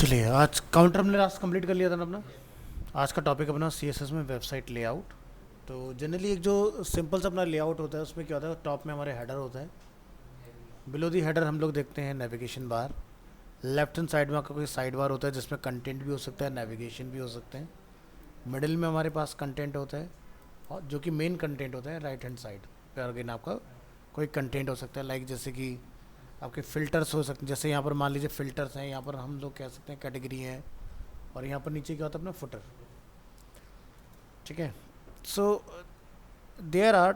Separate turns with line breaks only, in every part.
चलिए आज काउंटर हमने लास्ट कंप्लीट कर लिया था ना अपना। आज का टॉपिक अपना सीएसएस में वेबसाइट लेआउट। तो जनरली एक जो सिंपल सा अपना लेआउट होता है उसमें क्या होता है, टॉप में हमारे हेडर होता है। बिलो दी हेडर हम लोग देखते हैं navigation bar. Left hand side में आपका कोई साइड बार होता है जिसमें कंटेंट भी हो सकता है, नेविगेशन भी हो सकते हैं। मिडिल में हमारे पास कंटेंट होता है और जो कि मेन कंटेंट होता है राइट हैंड साइड पे। अगेन आपका कोई कंटेंट हो सकता है, लाइक जैसे कि आपके फ़िल्टर्स हो सकते हैं। जैसे यहाँ पर मान लीजिए फ़िल्टर्स हैं, यहाँ पर हम लोग कह सकते हैं कैटेगरी है। और यहाँ पर नीचे क्या होता है अपना फुटर। ठीक है। So there are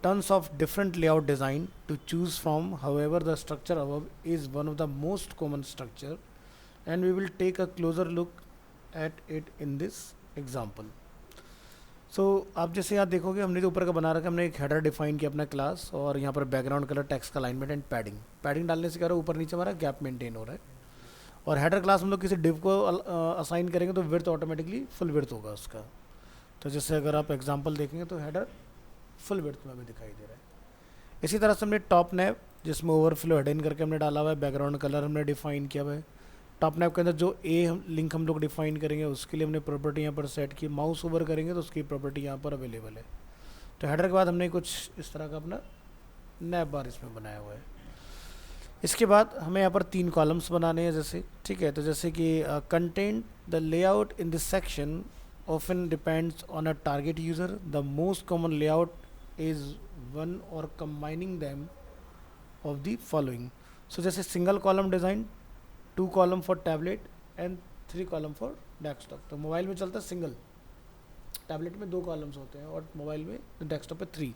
tons of different layout design to choose from. However, the structure above is one of the most common structure, and we will take a closer look at it in this example. आप जैसे यहाँ देखोगे हमने जो ऊपर का बना रखा है, हमने एक हेडर डिफाइन किया अपना क्लास, और यहाँ पर बैकग्राउंड कलर, टेक्स्ट का अलाइनमेंट एंड पैडिंग डालने से क्या रहा है, ऊपर नीचे हमारा गैप मेंटेन हो रहा है। और हेडर क्लास हम लोग किसी डिव को असाइन करेंगे तो विड्थ ऑटोमेटिकली फुल विड्थ होगा उसका। तो जैसे अगर आप एग्जांपल देखेंगे तो हेडर फुल विड्थ में हमें दिखाई दे रहा है। इसी तरह से हमने टॉप नैव जिसमें ओवरफ्लो हेड इन करके हमने डाला हुआ है, बैकग्राउंड कलर हमने डिफाइन किया हुआ है। टॉप नैव के अंदर जो लिंक हम लोग डिफाइन करेंगे उसके लिए हमने प्रॉपर्टी यहाँ पर सेट की। माउस ओवर करेंगे तो उसकी प्रॉपर्टी यहाँ पर अवेलेबल है। तो हेडर के बाद हमने कुछ इस तरह का अपना नैव बार इसमें बनाया हुआ है। इसके बाद हमें यहाँ पर 3 कॉलम्स बनाने हैं जैसे, ठीक है। तो जैसे कि content the layout in this section often depends on a target user. The most common layout is one or combining them of the following. So जैसे single column design, 2 column for tablet and 3 column for desktop. तो mobile में चलता है single, tablet में 2 columns होते हैं और mobile में डेस्कटॉप पे 3।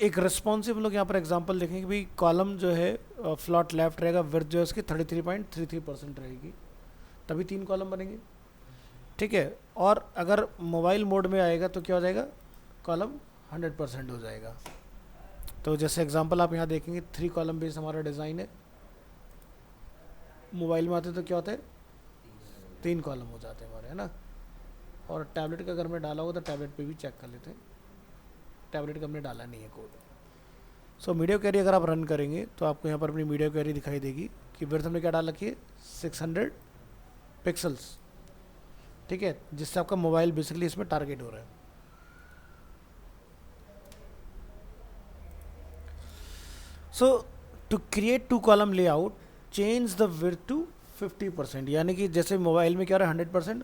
एक रिस्पॉन्सिव लोग यहाँ पर एग्जांपल देखेंगे कि भाई कॉलम जो है फ्लॉट लेफ्ट रहेगा, विड्थ जो है इसकी 33.33% रहेगी, तभी 3 कॉलम बनेंगे, ठीक है। और अगर मोबाइल मोड में आएगा तो क्या हो जाएगा, कॉलम 100% हो जाएगा। तो जैसे एग्जांपल आप यहाँ देखेंगे 3 कॉलम बेस हमारा डिज़ाइन है। मोबाइल में आते तो क्या होता है, 3 कॉलम हो जाते हैं हमारे, है ना। और टैबलेट का अगर हमने डाला होगा तो टैबलेट पे भी चेक कर लेते हैं, टैबलेट का हमने डाला नहीं है कोड। मीडिया क्वेरी अगर आप रन करेंगे तो आपको यहाँ पर अपनी मीडिया क्वेरी दिखाई देगी कि विड्थ हमने क्या डाल रखी है, 600 पिक्सल्स, ठीक है, जिससे आपका मोबाइल बेसिकली इसमें टारगेट हो रहा है। To create 2 column layout change the width to 50%, यानी कि जैसे मोबाइल में क्या रहा है 100%,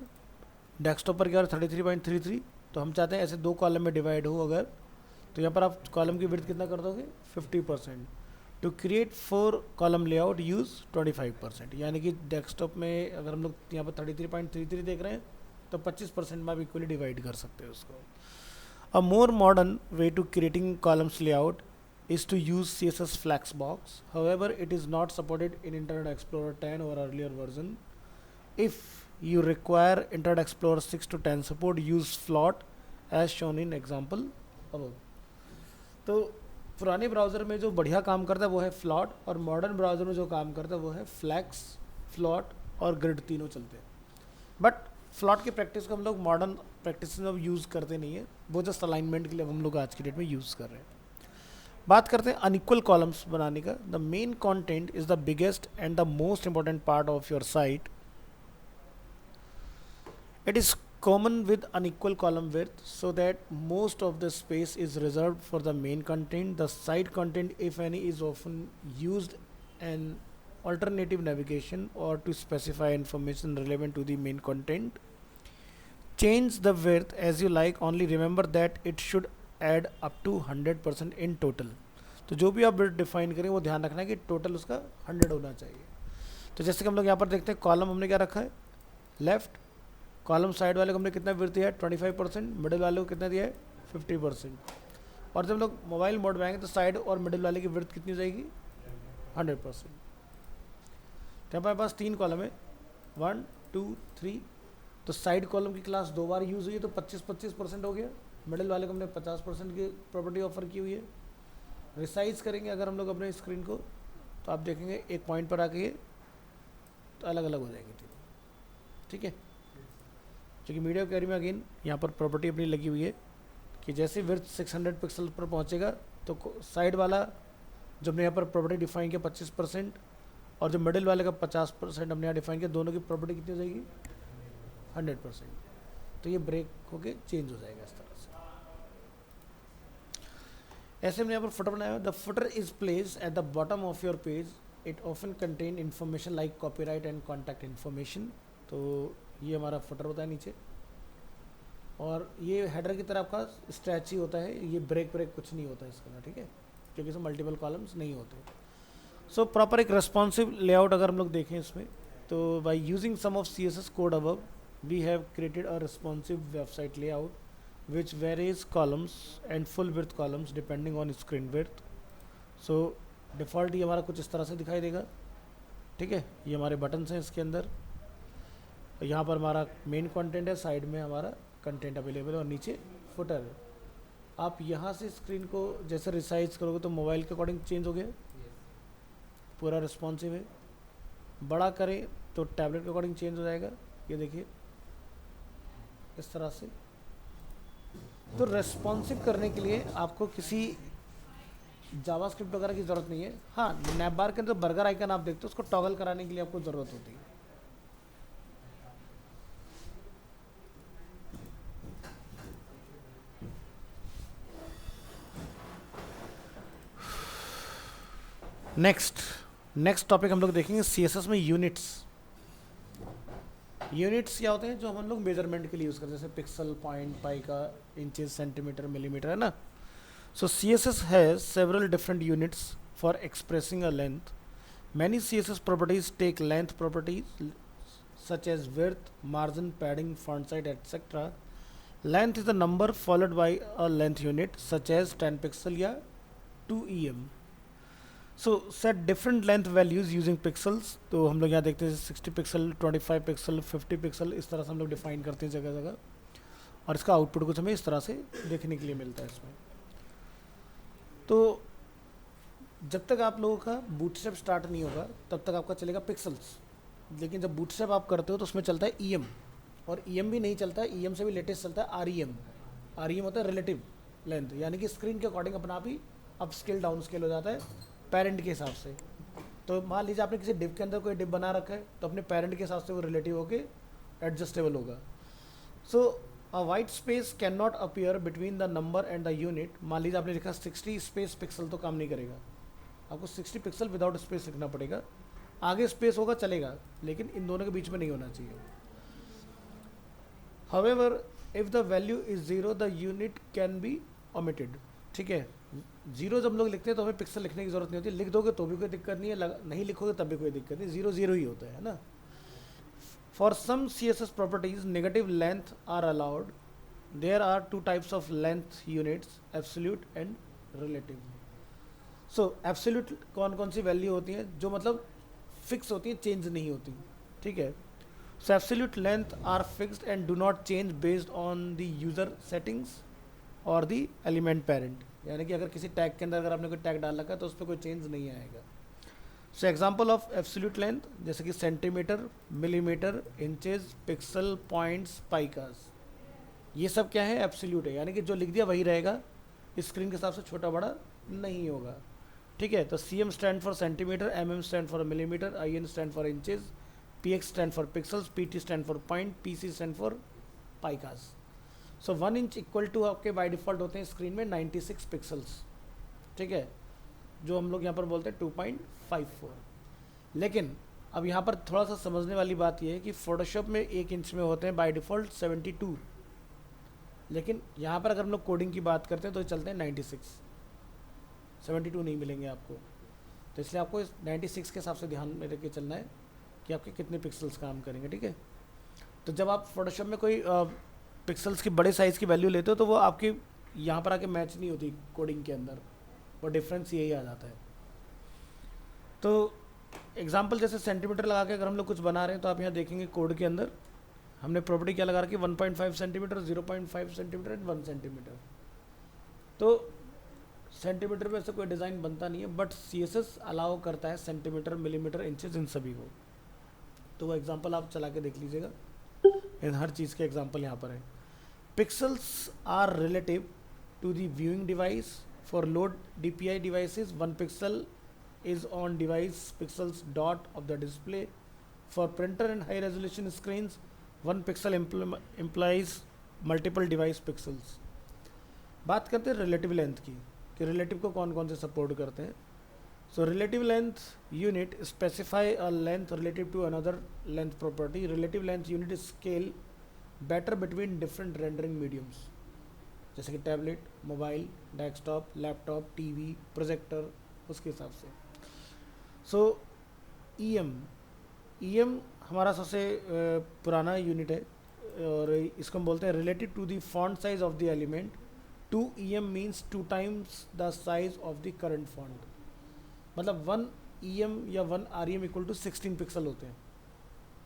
डेस्कटॉप पर क्या रहा है 33.33, तो हम चाहते हैं ऐसे 2 कॉलम में डिवाइड हो अगर, तो यहाँ पर आप कॉलम की विड्थ कितना कर दोगे, 50%। To create 4 column layout use 25%, यानी कि डेस्कटॉप में अगर हम लोग यहाँ पर 33.33 देख रहे हैं तो 25% में आप इक्वली डिवाइड कर सकते हैं उसको। A more modern way to creating columns layout is to use CSS Flexbox. However, it is not supported in Internet Explorer 10 or earlier version. If you require Internet Explorer 6 to 10 support, use Float as shown in example above. तो पुराने browser में जो बढ़िया काम करता है वो है फ्लॉट, और मॉडर्न ब्राउज़र में जो काम करता है वो है फ्लैक्स, फ्लॉट और ग्रिड, तीनों चलते हैं। बट फ्लॉट की प्रैक्टिस को हम लोग मॉडर्न प्रैक्टिस में अब यूज़ करते नहीं है, वो जस्ट अलाइनमेंट के लिए हम लोग आज की डेट में यूज़ कर रहे हैं। बात करते हैं अनइक्वल कॉलम्स बनाने का। The main content is the biggest and the most important part of your site. It is common with unequal column width so that most of the space is reserved for the main content. The side content if any is often used N alternative navigation or to specify information relevant to the main content. Change the width as you like, only remember that it should add up to 100% in total. तो जो भी आप width define करें वो ध्यान रखना है कि टोटल उसका 100 होना चाहिए। तो जैसे कि हम लोग यहाँ पर देखते हैं कॉलम हमने क्या रखा है, लेफ्ट कॉलम साइड वाले को हमने कितना विड्थ दिया है 25%, मिडिल वाले को कितना दिया है 50%। और जब हम लोग मोबाइल मोड में आएंगे तो साइड और मिडिल वाले की विड्थ कितनी हो जाएगी 100%। तो हमारे पास 3 कॉलम है 1 2 3। तो साइड कॉलम की क्लास 2 बार यूज़ हुई है तो 25% हो गया। मिडिल वाले को हमने 50% की प्रॉपर्टी ऑफर की हुई है। रिसाइज करेंगे अगर हम लोग अपने स्क्रीन को तो आप देखेंगे एक पॉइंट पर आके ये तो अलग अलग हो जाएंगे, ठीक है। क्योंकि मीडिया क्वेरी में अगेन यहाँ पर प्रॉपर्टी अपनी लगी हुई है कि जैसे विड्थ 600 पिक्सल पर पहुँचेगा तो साइड वाला जो हमने यहाँ पर प्रॉपर्टी डिफाइन किया 25%, और जो मिडिल वाले का 50% हमने यहाँ डिफाइन किया, दोनों की प्रॉपर्टी कितनी हो जाएगी 100%। तो ये ब्रेक होके चेंज हो जाएगा इस तरह से। ऐसे हमने यहाँ पर फुटर बनाया हुआ, the footer is place at the bottom of your page, it often contain information like copyright and contact information. तो ये हमारा फुटर होता है नीचे, और ये हेडर की तरह आपका स्ट्रेच ही होता है, ये ब्रेक कुछ नहीं होता है इसके अंदर, ठीक है, क्योंकि इसमें मल्टीपल कॉलम्स नहीं होते। सो प्रॉपर एक रेस्पॉन्सिव लेआउट अगर हम लोग देखें इसमें, तो by using some of CSS code above we have created a responsive website layout which varies columns and full width columns depending on screen width. So default ये हमारा कुछ इस तरह से दिखाई देगा, ठीक है। ये हमारे बटन्स हैं इसके अंदर, यहाँ पर हमारा मेन कंटेंट है, साइड में हमारा कंटेंट अवेलेबल है और नीचे फुटर है। आप यहाँ से स्क्रीन को जैसे रिसाइज करोगे तो मोबाइल के अकॉर्डिंग चेंज हो गया, पूरा रिस्पॉन्सिव है। बड़ा करें तो टैबलेट के अकॉर्डिंग चेंज हो जाएगा, ये देखिए इस तरह से। तो रेस्पॉन्सिव करने के लिए आपको किसी जावास्क्रिप्ट वगैरह की ज़रूरत नहीं है। हाँ, नैप बार के अंदर बर्गर आइकन आप देखते हो, उसको टॉगल कराने के लिए आपको ज़रूरत होती है। नेक्स्ट टॉपिक हम लोग देखेंगे CSS में यूनिट्स। यूनिट्स क्या होते हैं, जो हम लोग मेजरमेंट के लिए यूज़ करते हैं, जैसे पिक्सल, पॉइंट, पाई का, इंचेस, सेंटीमीटर, मिलीमीटर, है ना। So CSS has several different units for expressing a length. Many CSS properties take length properties such as width, margin, padding, font size, etcetera. Length is the number followed by a length unit such as 10 pixel या 2 EM। So set different length values using pixels. तो हम लोग यहाँ देखते हैं 60 pixel, 25 pixel, 50 pixel, इस तरह से हम लोग डिफाइन करते हैं जगह जगह, और इसका आउटपुट कुछ हमें इस तरह से देखने के लिए मिलता है इसमें। तो जब तक आप लोगों का बूटस्ट्रैप स्टार्ट नहीं होगा तब तक आपका चलेगा पिक्सल्स, लेकिन जब बूटस्ट्रैप आप करते हो तो उसमें चलता है EM, और EM भी नहीं चलता है, EM से भी लेटेस्ट चलता है REM। REM होता है रिलेटिव लेंथ, यानी कि स्क्रीन के अकॉर्डिंग अपना आप ही अप स्केल डाउन स्केल हो जाता है पेरेंट के हिसाब से। तो मान लीजिए आपने किसी डिव के अंदर कोई डिव बना रखा है, तो अपने पेरेंट के हिसाब से वो रिलेटिव होके एडजस्टेबल होगा। So a white space can not appear between the number and the unit. मान लीजिए आपने लिखा 60 स्पेस पिक्सल, तो काम नहीं करेगा, आपको 60 पिक्सल विदाउट स्पेस लिखना पड़ेगा। आगे स्पेस होगा चलेगा, लेकिन इन दोनों के बीच में नहीं होना चाहिए। However if the value is 0 the unit can be omitted, ठीक है। 0 जब लोग लिखते हैं तो हमें पिक्सल लिखने की जरूरत नहीं होती, लिख दोगे तो भी कोई दिक्कत नहीं है, नहीं लिखोगे तब भी कोई दिक्कत नहीं, 0 0 ही होता है ना। For some CSS properties negative length are allowed. There are 2 types of length units, absolute and relative. So absolute कौन कौन सी वैल्यू होती हैं, जो मतलब फिक्स होती हैं, चेंज नहीं होती, ठीक है। So absolute length are fixed and do not change based on the user settings और द एलिमेंट पेरेंट, यानी कि अगर किसी टैग के अंदर अगर आपने कोई टैग डाल रखा है तो उस पर कोई चेंज नहीं आएगा। So example of absolute length जैसे कि centimetre, millimetre, inches, pixel, points, picas, ये सब क्या है, एब्सोल्यूट है, यानी कि जो लिख दिया वही रहेगा, स्क्रीन के हिसाब से छोटा बड़ा नहीं होगा, ठीक है। तो CM stand for centimetre, MM stand for millimetre, IN stand for inches, PX stand for pixels, PT stand for point, PC stand for picas. So 1 inch equal to आपके बाय डिफ़ॉल्ट होते हैं स्क्रीन में 96 pixels, ठीक है, जो हम लोग यहाँ पर बोलते हैं 2.54। लेकिन अब यहाँ पर थोड़ा सा समझने वाली बात यह है कि फोटोशॉप में 1 इंच में होते हैं बाय डिफ़ॉल्ट 72, लेकिन यहाँ पर अगर हम लोग कोडिंग की बात करते हैं तो चलते हैं 96, 72 नहीं मिलेंगे आपको। तो इसलिए आपको 96 के हिसाब से ध्यान में रख के चलना है कि आपके कितने पिक्सल्स काम करेंगे, ठीक है। तो जब आप फोटोशॉप में कोई पिक्सल्स की बड़े साइज़ की वैल्यू लेते हो तो वो आपकी यहाँ पर आके मैच नहीं होती कोडिंग के अंदर, वो डिफरेंस यही आ जाता है। तो एग्जांपल जैसे सेंटीमीटर लगा के अगर हम लोग कुछ बना रहे हैं तो आप यहाँ देखेंगे कोड के अंदर हमने प्रॉपर्टी क्या लगा रखी है, 1.5 सेंटीमीटर, 0.5 सेंटीमीटर एंड 1 सेंटीमीटर। तो सेंटीमीटर में ऐसे कोई डिज़ाइन बनता नहीं है, बट CSS अलाउ करता है सेंटीमीटर, मिलीमीटर, इंचेस, इन सभी को। तो वो एग्जांपल आप चला के देख लीजिएगा, इन हर चीज़ के एग्जांपल यहाँ पर है। Pixels are relative to the viewing device. For load DPI devices 1 pixel is on device pixels dot of the display. For printer and high resolution screens, 1 pixel implies multiple device pixels. बात करते हैं relative length की कि relative को कौन कौन से support करते हैं. So relative length unit specify a length relative to another length property. Relative length unit scale better between different rendering mediums, जैसे कि tablet, mobile, desktop, laptop, TV, projector, उसके हिसाब से. सो EM हमारा सबसे पुराना यूनिट है और इसको हम बोलते हैं relative to the font size of the element. 2 EM means 2 times the size of the current font. मतलब 1 EM या 1 REM इक्वल टू 16 पिक्सल होते हैं.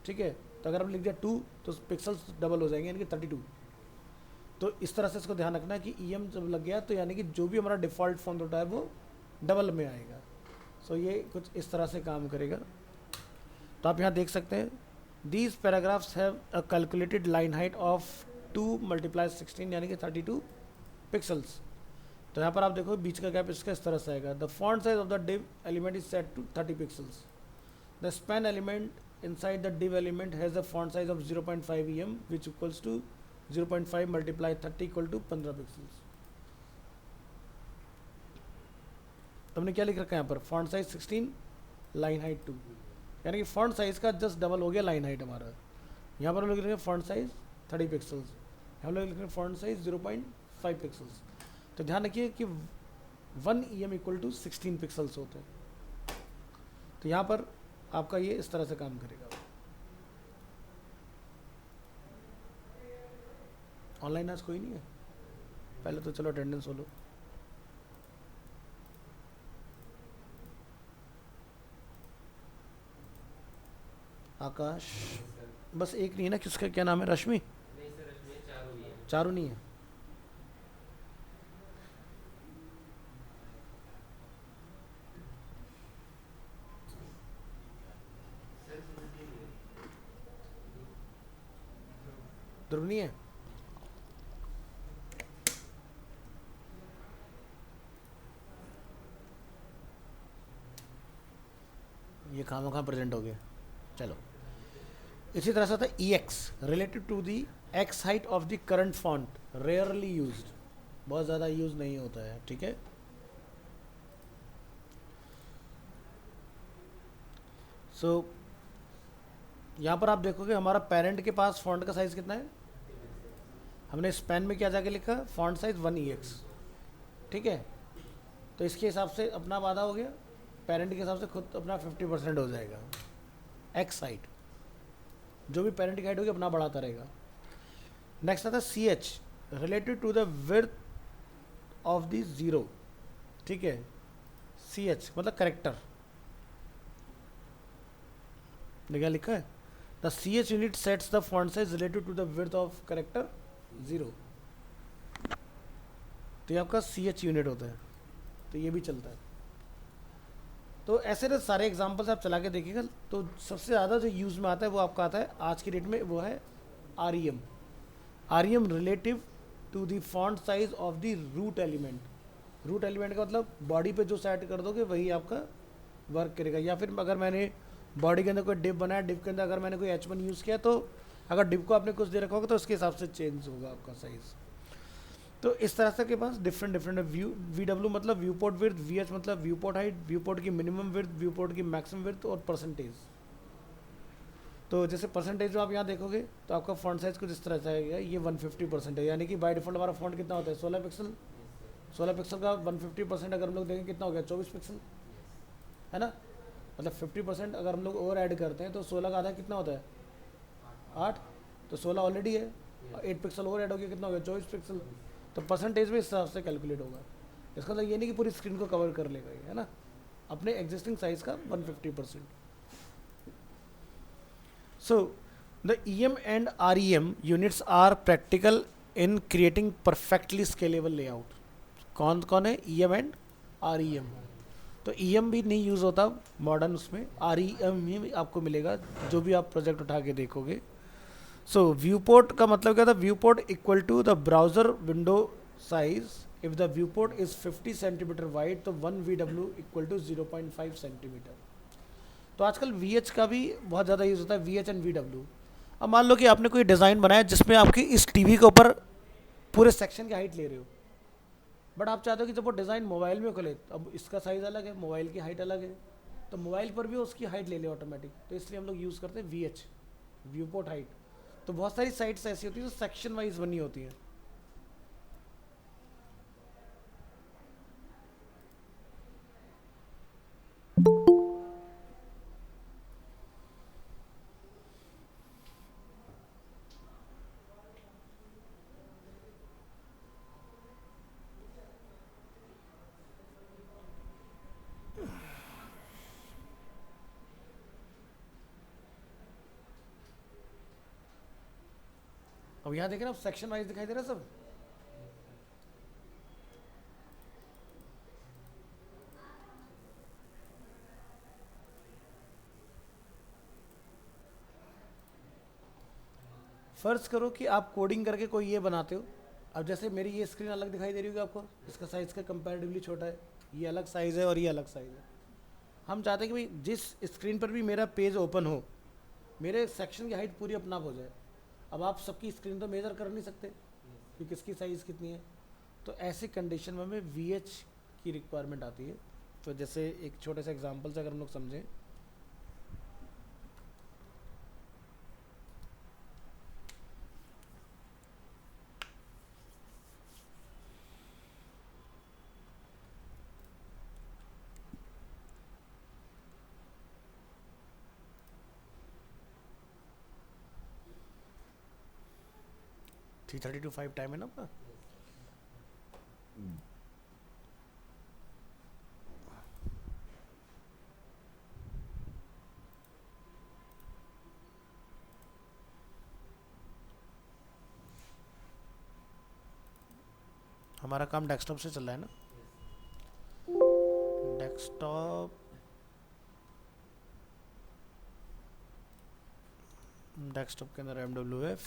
ठीक है, तो अगर हम लिख दिया 2 तो पिक्सल्स डबल हो जाएंगे, यानी कि 32. तो इस तरह से इसको ध्यान रखना कि EM जब लग गया तो यानी कि जो भी हमारा डिफ़ॉल्ट फॉन्ट होता है वो डबल में आएगा. सो ये कुछ इस तरह से काम करेगा. तो आप यहाँ देख सकते हैं these paragraphs have a calculated line height of 2 × 16 यानी कि 32 पिक्सल्स. तो यहाँ पर आप देखो बीच का गैप इसका इस तरह से आएगा. The font size of the div element is set to 30 pixels. The span element inside the div element has a font size of 0.5 EM which equals to 0.5 × 30 equal to 15 pixels. तो हमने क्या लिख रखा है यहाँ पर, फॉन्ट साइज 16, लाइन हाइट 2, यानी कि फॉन्ट साइज का जस्ट डबल हो गया लाइन हाइट हमारा. यहाँ पर हम लोग लिख रहे हैं फॉन्ट साइज 30 पिक्सल्स, हम लोग लिख रहे हैं फॉन्ट साइज 0.5 पिक्सल्स. तो ध्यान रखिए कि 1 EM इक्वल टू 16 पिक्सल्स होते हैं. तो यहाँ पर आपका ये इस तरह से काम करेगा. ऑनलाइन आज कोई नहीं है, पहले तो चलो अटेंडेंस हो लो. आकाश, बस एक नहीं है ना, किसका क्या नाम है, रश्मि?
नहीं सर, रश्मि चारों ही है.
चारों नहीं है. ध्रुव नहीं है. ये कहाँ प्रेजेंट हो गया. चलो, इसी तरह से होता है EX related to the X height of the current font, rarely used, बहुत ज़्यादा यूज नहीं होता है. ठीक है, सो यहाँ पर आप देखोगे हमारा पेरेंट के पास फॉन्ट का साइज़ कितना है. हमने स्पैन में क्या जाके लिखा, फॉन्ट साइज 1 EX. ठीक है, तो इसके हिसाब से अपना वादा हो गया, पेरेंट के हिसाब से खुद अपना 50% हो जाएगा. X हाइट, जो भी पेरेंट की हाइट होगी अपना बढ़ाता रहेगा. नेक्स्ट आता है CH related to the width of the 0. ठीक है, CH मतलब करेक्टर. क्या लिखा है, the CH unit sets the font size related to the width of character 0. तो ये आपका CH यूनिट होता है. तो ये भी चलता है. तो ऐसे ना सारे एग्जांपल्स आप चला के देखिएगा. तो सबसे ज़्यादा जो यूज़ में आता है वो आपका आता है आज की डेट में, वो है REM. REM relative to the font size of the root element. Root element का मतलब बॉडी पे जो सेट कर दोगे वही आपका वर्क करेगा. या फिर अगर मैंने बॉडी के अंदर कोई डिप बनाया, डिप के अंदर अगर मैंने कोई H1 यूज़ किया, तो अगर डिप को आपने कुछ दे रखा होगा तो उसके हिसाब से चेंज होगा आपका साइज़. तो इस तरह से के पास डिफरेंट VW मतलब व्यू पोर्ट विड्थ, VH मतलब view port height, view port की मिनिमम विड्थ, व्यू पोर्ट की मैक्सिमम विड्थ और परसेंटेज. तो जैसे परसेंटेज जो आप यहाँ देखोगे तो आपका फॉन्ट साइज कुछ इस तरह से आएगा. ये 150% है, यानी कि बाय डिफॉल्ट हमारा फॉन्ट कितना होता है, 16 पिक्सल. 16 पिक्सल का 150% अगर हम लोग देखें कितना हो गया, 24 पिक्सल, है ना. मतलब 50% अगर हम लोग और ऐड करते हैं तो 16 का आधा कितना होता है, 8. तो 16 ऑलरेडी है, 8 पिक्सल और ऐड हो गया, कितना हो गया, 24 पिक्सल. तो परसेंटेज भी इस हिसाब से कैलकुलेट होगा. इसका मतलब ये नहीं कि पूरी स्क्रीन को कवर कर लेगा ये, है ना, अपने एग्जिस्टिंग साइज का 150%. So the EM and REM units are practical in creating perfectly scalable layout. कौन कौन है, EM एंड REM. तो EM भी नहीं यूज़ होता मॉडर्न, उसमें REM ही आपको मिलेगा जो भी आप प्रोजेक्ट उठा के देखोगे. सो व्यू पोर्ट का मतलब क्या था, viewport equal to the browser window size if the viewport is 50 centimetre wide तो 1 VW इक्वल टू 0.5 सेंटीमीटर। तो आजकल VH का भी बहुत ज़्यादा यूज़ होता है, VH एंड VW। अब मान लो कि आपने कोई डिज़ाइन बनाया जिसमें आपकी इस टीवी के ऊपर पूरे सेक्शन की हाइट ले रहे हो, बट आप चाहते हो कि जब वो डिज़ाइन मोबाइल में खोले, अब इसका साइज़ अलग है, मोबाइल की हाइट अलग है, तो मोबाइल पर भी उसकी हाइट ले ले ऑटोमेटिक, तो इसलिए हम लोग यूज़ करते हैं VH, व्यू पोर्ट हाइट। तो बहुत सारी साइट्स ऐसी होती है जो सेक्शन वाइज बनी होती हैं। अब यहाँ देखें ना, सेक्शन वाइज दिखाई दे रहा है सब। फर्ज करो कि आप कोडिंग करके कोई ये बनाते हो। अब जैसे मेरी ये स्क्रीन अलग दिखाई दे रही होगी आपको, इसका साइज़ का कंपैरेटिवली छोटा है, ये अलग साइज़ है और ये अलग साइज़ है। हम चाहते हैं कि भाई जिस स्क्रीन पर भी मेरा पेज ओपन हो, मेरे सेक्शन की हाइट पूरी अपना आप हो जाए। अब आप सबकी स्क्रीन तो मेजर कर नहीं सकते कि किसकी साइज़ कितनी है, तो ऐसी कंडीशन में हमें VH की रिक्वायरमेंट आती है। तो जैसे एक छोटे से एग्जांपल से अगर हम लोग समझें, थ्री 32:5 टाइम है ना आपका। हमारा काम डेस्कटॉप से चल रहा है ना, डेस्कटॉप डेस्कटॉप के अंदर MWF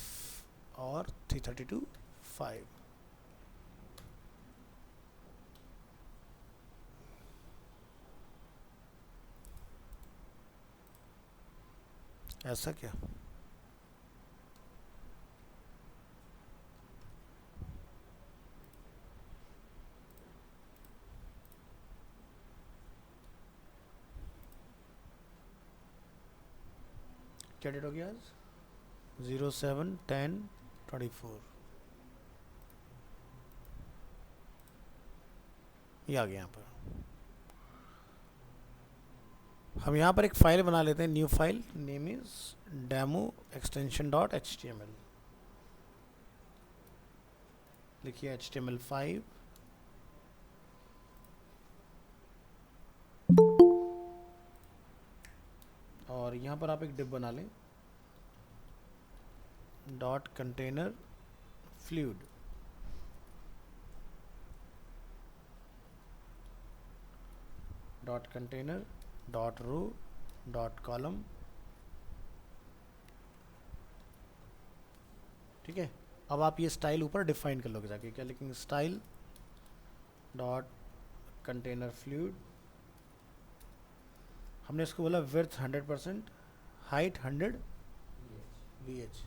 और 332:5। ऐसा क्या? क्या डेट हो गया आज? 07/10/24। ये आ गया यहाँ पर। हम यहाँ पर एक फाइल बना लेते हैं, new file, name is demo extension dot HTML। लिखिए HTML5, और यहाँ पर आप एक डिव बना लें, dot container fluid, dot container dot row dot column. ठीक है, अब आप ये स्टाइल ऊपर डिफाइन कर लोगे जाके, क्या लिखेंगे, स्टाइल डॉट कंटेनर फ्लूइड। हमने इसको बोला विड्थ 100%, हाइट 100 VH।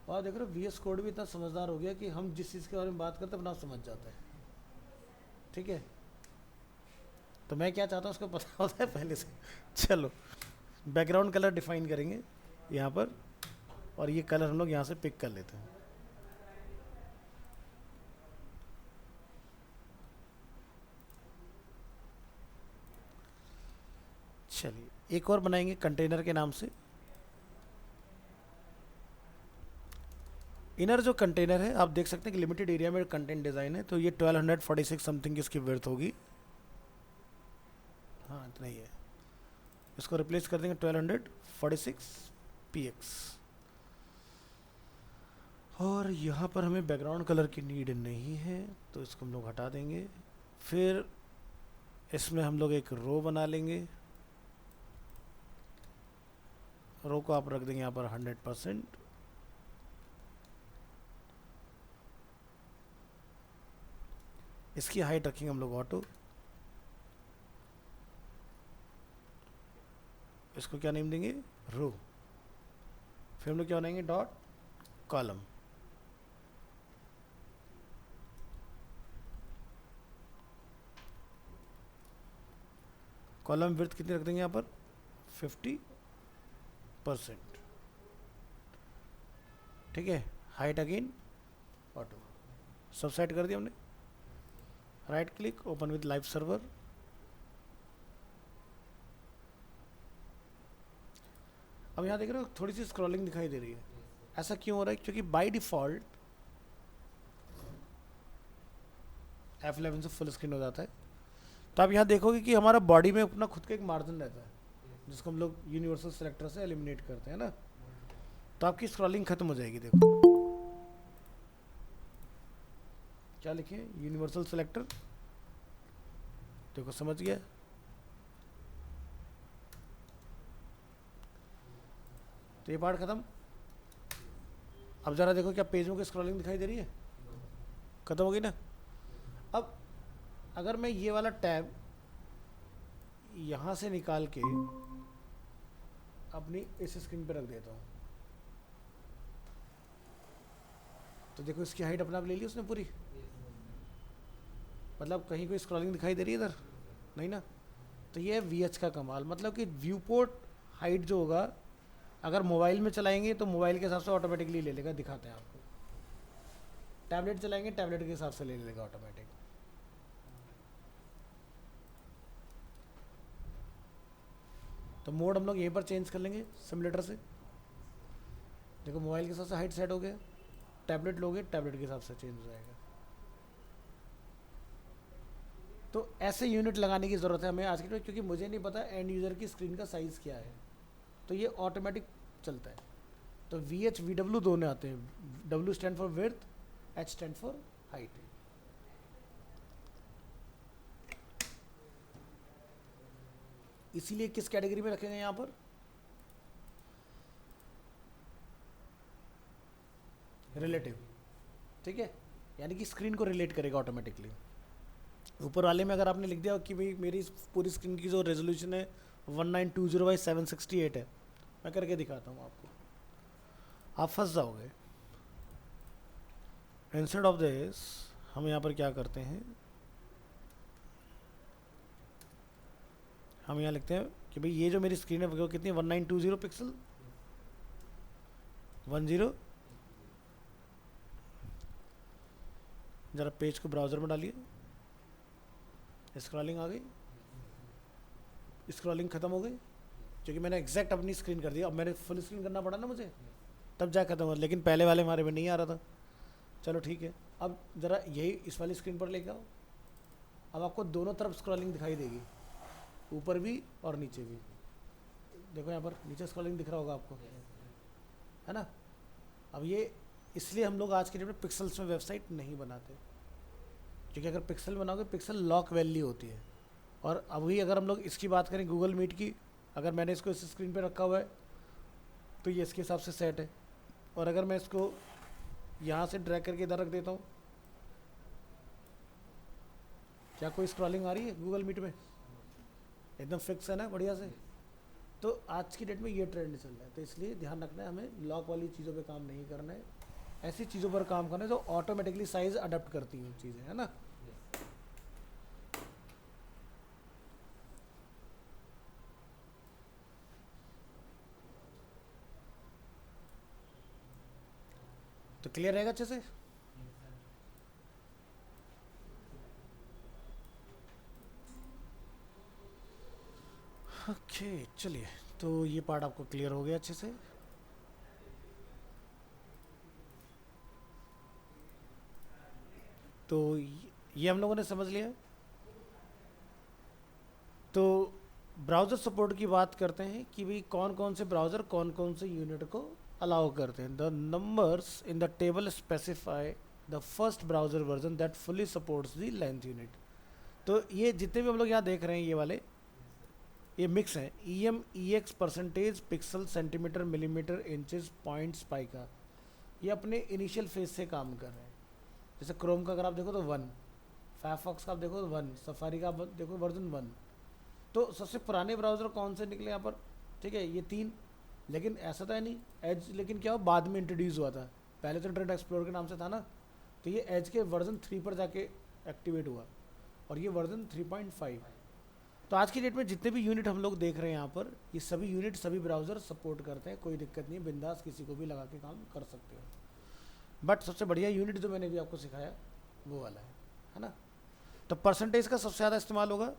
और देख रहे हो VS कोड भी इतना समझदार हो गया कि हम जिस चीज़ के बारे में बात करते हैं अपना समझ जाता है। ठीक है, तो मैं क्या चाहता हूँ उसको पता होता है पहले से। चलो, बैकग्राउंड कलर डिफाइन करेंगे यहाँ पर, और ये कलर हम लोग यहाँ से पिक कर लेते हैं। चलिए, एक और बनाएंगे कंटेनर के नाम से। इनर जो कंटेनर है, आप देख सकते हैं कि लिमिटेड एरिया में कंटेंट डिज़ाइन है, तो ये 1246 समथिंग इसकी विड्थ होगी। हाँ, इतना ही है। इसको रिप्लेस कर देंगे 1246 px। और यहाँ पर हमें बैकग्राउंड कलर की नीड नहीं है, तो इसको हम लोग हटा देंगे। फिर इसमें हम लोग एक रो बना लेंगे, रो को आप रख देंगे यहाँ पर 100%। इसकी हाइट रखेंगे हम लोग ऑटो, इसको क्या नेम देंगे, रो। फिर हम लोग क्या बनाएंगे, डॉट कॉलम। कॉलम विड्थ कितनी रख देंगे यहाँ पर, 50%। ठीक है, हाइट अगेन ऑटो, सब सेट कर दिया हमने। Right click, open with live server. अब यहाँ देख रहे हो थोड़ी सी स्क्रॉलिंग दिखाई दे रही है, ऐसा क्यों हो रहा है, क्योंकि बाय डिफ़ॉल्ट F11 से फुल स्क्रीन हो जाता है। तो आप यहाँ देखोगे कि हमारा बॉडी में अपना खुद का एक मार्जिन रहता है, जिसको हम लोग यूनिवर्सल सेलेक्टर से एलिमिनेट करते हैं ना, तो आपकी स्क्रॉलिंग खत्म हो जाएगी। देखो क्या लिखे, यूनिवर्सल सेलेक्टर, देखो समझ गया। तो ये पार्ट खत्म। अब जरा देखो क्या पेज में कोई स्क्रॉलिंग दिखाई दे रही है, खत्म हो गई ना। अब अगर मैं ये वाला टैब यहाँ से निकाल के अपनी इस स्क्रीन पे रख देता हूँ, तो देखो इसकी हाइट अपने आप ले ली उसने पूरी, मतलब कहीं कोई स्क्रॉलिंग दिखाई दे रही है इधर, नहीं ना। तो ये है VH का कमाल, मतलब कि व्यू पोर्ट हाइट जो होगा, अगर मोबाइल में चलाएंगे तो मोबाइल के हिसाब से ऑटोमेटिकली ले लेगा, दिखाते हैं आपको। टैबलेट चलाएंगे टैबलेट के हिसाब से ले लेगा ऑटोमेटिक। तो मोड हम लोग यहीं पर चेंज कर लेंगे सिमुलेटर से। देखो मोबाइल के हिसाब से हाइट सेट हो गया, टैबलेट लोगे टैबलेट के हिसाब से चेंज हो जाएगा। तो ऐसे यूनिट लगाने की ज़रूरत है हमें आज के टाइम, क्योंकि मुझे नहीं पता एंड यूज़र की स्क्रीन का साइज़ क्या है, तो ये ऑटोमेटिक चलता है। तो VH VW दोनों आते हैं, W stand for width, H stand for height. इसीलिए किस कैटेगरी में रखेंगे यहाँ पर, रिलेटिव। ठीक है, यानी कि स्क्रीन को रिलेट करेगा ऑटोमेटिकली। ऊपर वाले में अगर आपने लिख दिया कि भाई मेरी पूरी स्क्रीन की जो रेजोल्यूशन है 1920x768 है, मैं करके दिखाता हूँ आपको, आप फंस जाओगे। इंस्टेड ऑफ दिस हम यहाँ पर क्या करते हैं, हम यहाँ लिखते हैं कि भाई ये जो मेरी स्क्रीन है वो कितनी है, 1920 पिक्सल, 10। ज़रा पेज को ब्राउज़र में डालिए, स्क्रॉलिंग आ गई, स्क्रॉलिंग ख़त्म हो गई, क्योंकि मैंने एग्जैक्ट अपनी स्क्रीन कर दिया। अब मैंने फुल स्क्रीन करना पड़ा ना मुझे, तब जा खत्म हुआ, लेकिन पहले वाले हमारे में नहीं आ रहा था। चलो ठीक है, अब ज़रा यही इस वाली स्क्रीन पर लेके आओ। अब आपको दोनों तरफ स्क्रॉलिंग दिखाई देगी, ऊपर भी और नीचे भी। देखो यहाँ पर नीचे स्क्रॉलिंग दिख रहा होगा आपको, है ना। अब ये इसलिए हम लोग आज के डेट में पिक्सल्स में वेबसाइट नहीं बनाते, क्योंकि अगर पिक्सल बनाओगे पिक्सल लॉक वैल्यू होती है। और अभी अगर हम लोग इसकी बात करें गूगल मीट की, अगर मैंने इसको इस स्क्रीन पे रखा हुआ है तो ये इसके हिसाब से सेट है, और अगर मैं इसको यहाँ से ड्रैग करके इधर रख देता हूँ, क्या कोई स्क्रॉलिंग आ रही है गूगल मीट में, एकदम फिक्स है ना बढ़िया से। तो आज की डेट में ये ट्रेंड चल रहा है, तो इसलिए ध्यान रखना है हमें, लॉक वाली चीज़ों पे काम नहीं करना है, ऐसी चीज़ों पर काम करना है जो ऑटोमेटिकली साइज अडॉप्ट करती हैं चीज़ें, है ना। तो क्लियर रहेगा अच्छे से। ओके चलिए, तो ये पार्ट आपको क्लियर हो गया अच्छे से। तो ये हम लोगों ने समझ लिया। तो ब्राउज़र सपोर्ट की बात करते हैं कि भाई कौन कौन से ब्राउज़र कौन कौन से यूनिट को अलाउ करते हैं। The numbers in the table specify the first browser version that fully supports the length unit. तो ये जितने भी हम लोग यहाँ देख रहे हैं ये वाले, ये मिक्स है, EM EX percentage pixel centimetre millimetre inches points pica, ये अपने इनिशियल फेज से काम कर रहे हैं। जैसे क्रोम का अगर आप देखो तो 1, फायरफॉक्स का आप देखो 1, सफारी का आप देखो वर्जन 1। तो सबसे पुराने ब्राउज़र कौन से निकले यहाँ पर, ठीक है, ये 3। लेकिन ऐसा तो है नहीं, एज लेकिन क्या हो बाद में इंट्रोड्यूस हुआ था, पहले तो इंटरनेट एक्सप्लोरर के नाम से था ना। तो ये एज के वर्जन 3 पर जाके एक्टिवेट हुआ और ये वर्जन 3.5। तो आज की डेट में जितने भी यूनिट हम लोग देख रहे हैं यहाँ पर, ये सभी यूनिट सभी ब्राउज़र सपोर्ट करते हैं, कोई दिक्कत नहीं है, बिंदास किसी को भी लगा के काम कर सकते हो। बट सबसे बढ़िया यूनिट जो मैंने भी आपको सिखाया वो वाला है ना। तो परसेंटेज का सबसे ज़्यादा इस्तेमाल होगा,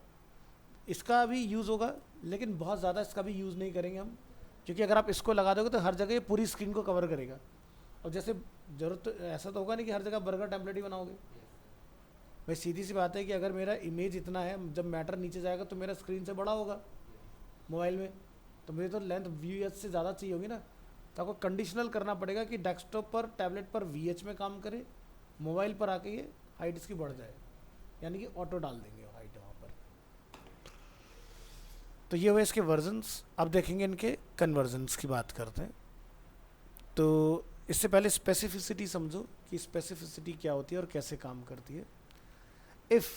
इसका भी यूज़ होगा, लेकिन बहुत ज़्यादा इसका भी यूज़ नहीं करेंगे हम, क्योंकि अगर आप इसको लगा दोगे तो हर जगह ये पूरी स्क्रीन को कवर करेगा। और जैसे ज़रूरत तो ऐसा तो होगा नहीं कि हर जगह बर्गर टेम्पलेट ही बनाओगे। भाई सीधी सी बात है कि अगर मेरा इमेज इतना है, जब मैटर नीचे जाएगा तो मेरा स्क्रीन से बड़ा होगा मोबाइल में, तो मुझे तो लेंथ VH से ज़्यादा चाहिए होगी ना। तो आपको कंडीशनल करना पड़ेगा कि डेस्कटॉप पर टैबलेट पर VH में काम करे, मोबाइल पर आके ये हाइट इसकी बढ़ जाए, यानी कि ऑटो डाल देंगे हाइट वहाँ पर। तो ये हुए इसके वर्जन्स। अब देखेंगे इनके कन्वर्जन्स की बात करते हैं। तो इससे पहले स्पेसिफिसिटी समझो कि स्पेसिफिसिटी क्या होती है और कैसे काम करती है। If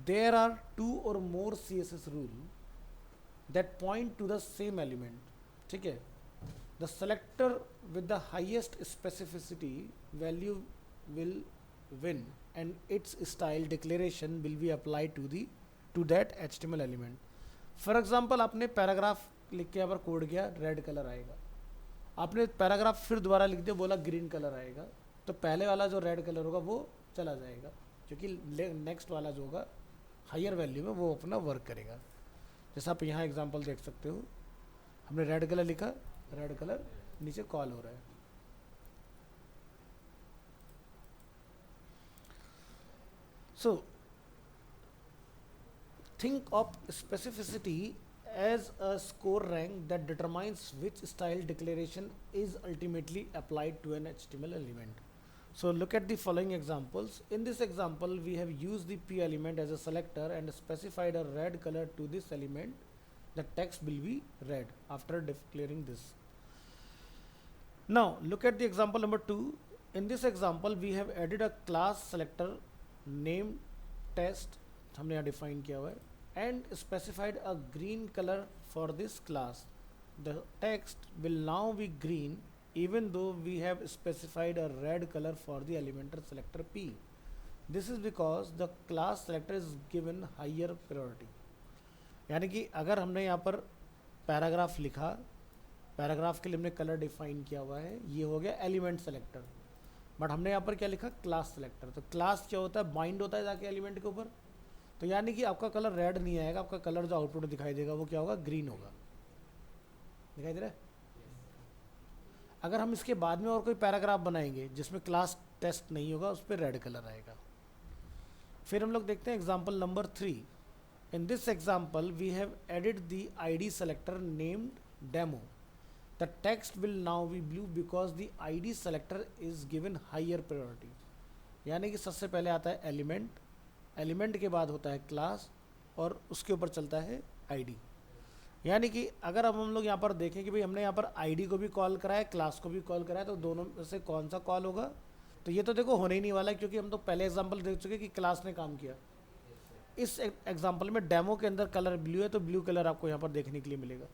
there are 2 or more CSS rule that point to the same element, ठीक है, the selector with the highest specificity value will win and its style declaration will be apply to that HTML element. For example आपने paragraph लिख के यहाँ पर code किया, red colour आएगा। आपने पैराग्राफ फिर दोबारा लिख दिया, बोला ग्रीन कलर आएगा, तो पहले वाला जो रेड कलर होगा वो चला जाएगा, क्योंकि नेक्स्ट वाला जो होगा हायर वैल्यू में वो अपना वर्क करेगा। जैसा आप यहाँ एग्जांपल देख सकते हो, हमने रेड कलर लिखा, रेड कलर नीचे कॉल हो रहा है। सो think of specificity as a score rank that determines which style declaration is ultimately applied to an HTML element. So look at the following examples. In this example, we have used the P element as a selector and specified a red color to this element. The text will be red after declaring this. Now look at the example number 2. In this example, we have added a class selector named test, हमने यहाँ define किया हुआ है, and specified a green color for this class. The text will now be green even though we have specified a red color for the elementor selector P. This is because the class selector is given higher priority. यानी कि अगर हमने यहाँ पर paragraph लिखा, paragraph के लिए हमने कलर डिफाइन किया हुआ है, ये हो गया एलिमेंट सेलेक्टर, बट हमने यहाँ पर क्या लिखा, क्लास सेलेक्टर। तो क्लास क्या होता है, बाइंड होता है जाके एलिमेंट के ऊपर। तो यानी कि आपका कलर रेड नहीं आएगा, आपका कलर जो आउटपुट दिखाई देगा वो क्या होगा, ग्रीन होगा। दिखाई दे रहा है? अगर हम इसके बाद में और कोई पैराग्राफ बनाएंगे जिसमें क्लास टेस्ट नहीं होगा, उस पर रेड कलर आएगा। फिर हम लोग देखते हैं example number 3। In this example we have added the ID selector named demo. The text will now be blue because the ID selector is given higher priority. यानी कि सबसे पहले आता है एलिमेंट, एलिमेंट के बाद होता है क्लास और उसके ऊपर चलता है ID। यानी कि अगर अब हम लोग यहाँ पर देखें कि भाई हमने यहाँ पर ID को भी कॉल करा है, क्लास को भी कॉल करा है, तो दोनों में से कौन सा कॉल होगा, तो ये तो देखो होने ही नहीं वाला है, क्योंकि हम तो पहले एग्जांपल देख चुके कि क्लास ने काम किया। इस एग्जांपल में डेमो के अंदर कलर ब्लू है, तो ब्लू कलर आपको यहाँ पर देखने के लिए मिलेगा।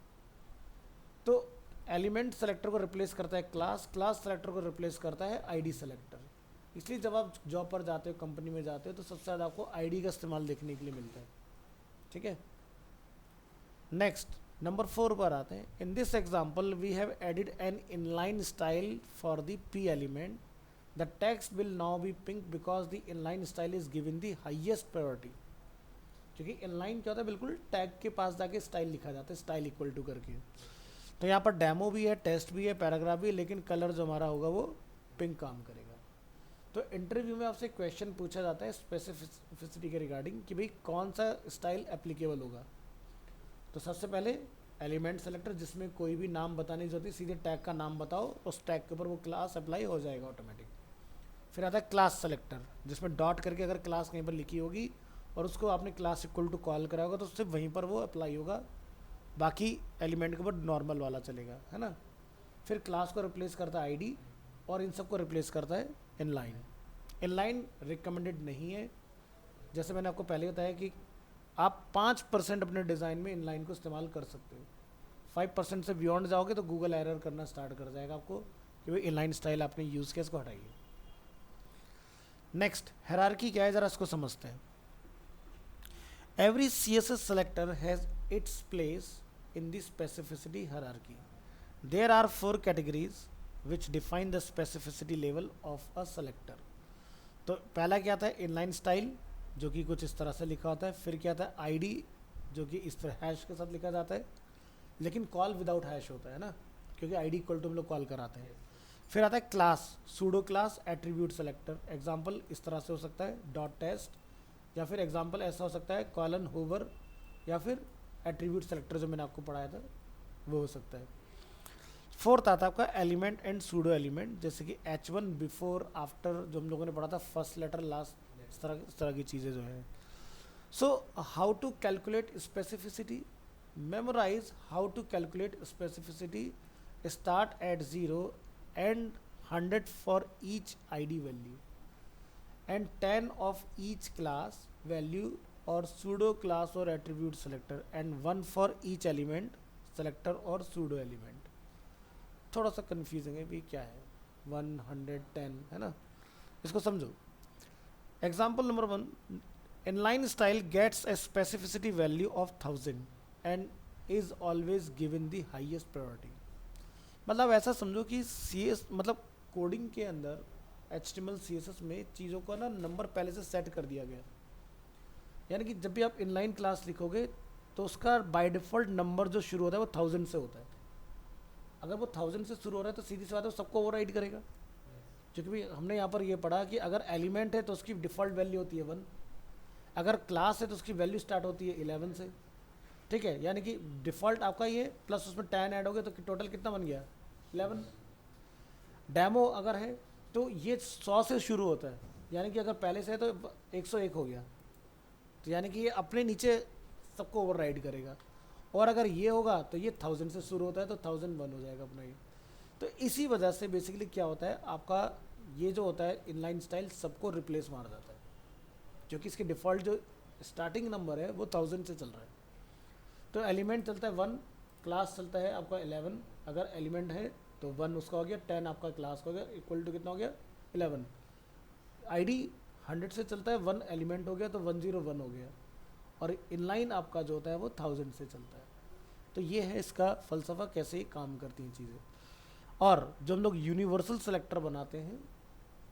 तो एलिमेंट सेलेक्टर को रिप्लेस करता है क्लास, क्लास सेलेक्टर को रिप्लेस करता है ID सेलेक्टर। इसलिए जब आप जॉब पर जाते हो, कंपनी में जाते हो, तो सबसे ज़्यादा आपको ID का इस्तेमाल देखने के लिए मिलता है। ठीक है, नेक्स्ट नंबर 4 पर आते हैं। In this example we have added an inline style for the P element. The text will now be pink because the inline style is given the highest priority. क्योंकि इनलाइन क्या होता है, बिल्कुल tag के पास जाके स्टाइल लिखा जाता है, स्टाइल इक्वल टू करके। तो यहाँ पर डेमो भी है, टेस्ट भी है, पैराग्राफ भी है, लेकिन कलर जो हमारा होगा वो पिंक काम करेगा। तो इंटरव्यू में आपसे क्वेश्चन पूछा जाता है स्पेसिफिसिटी के रिगार्डिंग कि भाई कौन सा स्टाइल एप्लीकेबल होगा। तो सबसे पहले एलिमेंट सेलेक्टर, जिसमें कोई भी नाम बताने की जरूरत नहीं, सीधे टैग का नाम बताओ, उस टैग के ऊपर वो क्लास अप्लाई हो जाएगा ऑटोमेटिक। फिर आता है क्लास सेलेक्टर, जिसमें डॉट करके अगर क्लास कहीं पर लिखी होगी और उसको आपने क्लास इक्वल टू कॉल करा होगा, तो सिर्फ वहीं पर वो अप्लाई होगा, बाकी एलिमेंट के ऊपर नॉर्मल वाला चलेगा, है ना। फिर क्लास को रिप्लेस करता है ID और इन सबको रिप्लेस करता है इनलाइन। इनलाइन रिकमेंडेड नहीं है, जैसे मैंने आपको पहले बताया कि आप 5% अपने डिज़ाइन में इनलाइन को इस्तेमाल कर सकते हो। 5% से बियॉन्ड जाओगे तो गूगल एरर करना स्टार्ट कर जाएगा आपको कि भाई इनलाइन स्टाइल आपने यूज़ किया, इसको हटाइए। नेक्स्ट हायरार्की क्या है, ज़रा इसको समझते हैं। Every CSS selector has its place in the specificity hierarchy. There are 4 categories which define the specificity level of a selector. तो पहला क्या था, इनलाइन स्टाइल, जो कि कुछ इस तरह से लिखा होता है। फिर क्या था, आईडी, जो कि इस तरह हैश के साथ लिखा जाता है, लेकिन कॉल विदाउट हैश होता है ना, क्योंकि आईडी इक्वल टू हम लोग कॉल कराते हैं। फिर आता है class, pseudo class attribute selector. Example इस तरह से हो सकता है डॉट टेस्ट, या फिर एग्जांपल ऐसा हो सकता है कॉलन होवर, या फिर एट्रीब्यूट सेलेक्टर जो मैंने आपको पढ़ाया था वो हो सकता है। फोर्थ आता है आपका एलिमेंट एंड सूडो एलिमेंट, जैसे कि H1 बिफोर आफ्टर, जो हम लोगों ने पढ़ा था फर्स्ट लेटर लास्ट, इस तरह की चीज़ें जो है। So how to calculate specificity, memorize how to calculate specificity, start at 0 and 100 for each ID value and 10 of each class value or pseudo class or attribute selector and 1 for each element selector और pseudo element। थोड़ा सा confusing है भी, क्या है 110 है ना, इसको समझो। Example number 1, inline style gets a specificity value of 1000 and is always given the highest priority। मतलब ऐसा समझो कि CS मतलब कोडिंग के अंदर HTML CSS में चीज़ों को ना नंबर पहले से सेट कर दिया गया। यानी कि जब भी आप इनलाइन क्लास लिखोगे तो उसका बाय डिफ़ॉल्ट नंबर जो शुरू होता है वो 1000 से होता है। अगर वो 1000 से शुरू हो रहा है तो सीधी सी बात है वो सबको ओवरराइड करेगा, क्योंकि भी हमने यहाँ पर ये पढ़ा कि अगर एलिमेंट है तो उसकी डिफ़ॉल्ट वैल्यू होती है 1, अगर क्लास है तो उसकी वैल्यू स्टार्ट होती है 11 से। ठीक है, यानी कि डिफ़ॉल्ट आपका ये प्लस उसमें 10 ऐड हो गया तो टोटल कितना बन गया 11। डेमो अगर है तो ये 100 से शुरू होता है, यानी कि अगर पहले से है तो 101 हो गया, तो यानी कि ये अपने नीचे सबको ओवरराइड करेगा। और अगर ये होगा तो ये 1000 से शुरू होता है तो 1001 हो जाएगा अपना ये। तो इसी वजह से बेसिकली क्या होता है आपका ये जो होता है इनलाइन स्टाइल सबको रिप्लेस मार जाता है, क्योंकि इसके डिफ़ॉल्ट जो स्टार्टिंग नंबर है वो 1000 से चल रहा है। तो एलिमेंट चलता है 1, क्लास चलता है आपका 11, अगर एलिमेंट है तो 1 उसका हो गया, 10 आपका क्लास का हो गया, इक्वल टू कितना हो गया 11। आईडी 100 से चलता है, 1 एलिमेंट हो गया तो 101 हो गया, और इनलाइन आपका जो होता है वो 1000 से चलता है। तो ये है इसका फ़लसफ़ा, कैसे ही काम करती हैं चीज़ें। और जो हम लोग यूनिवर्सल सेलेक्टर बनाते हैं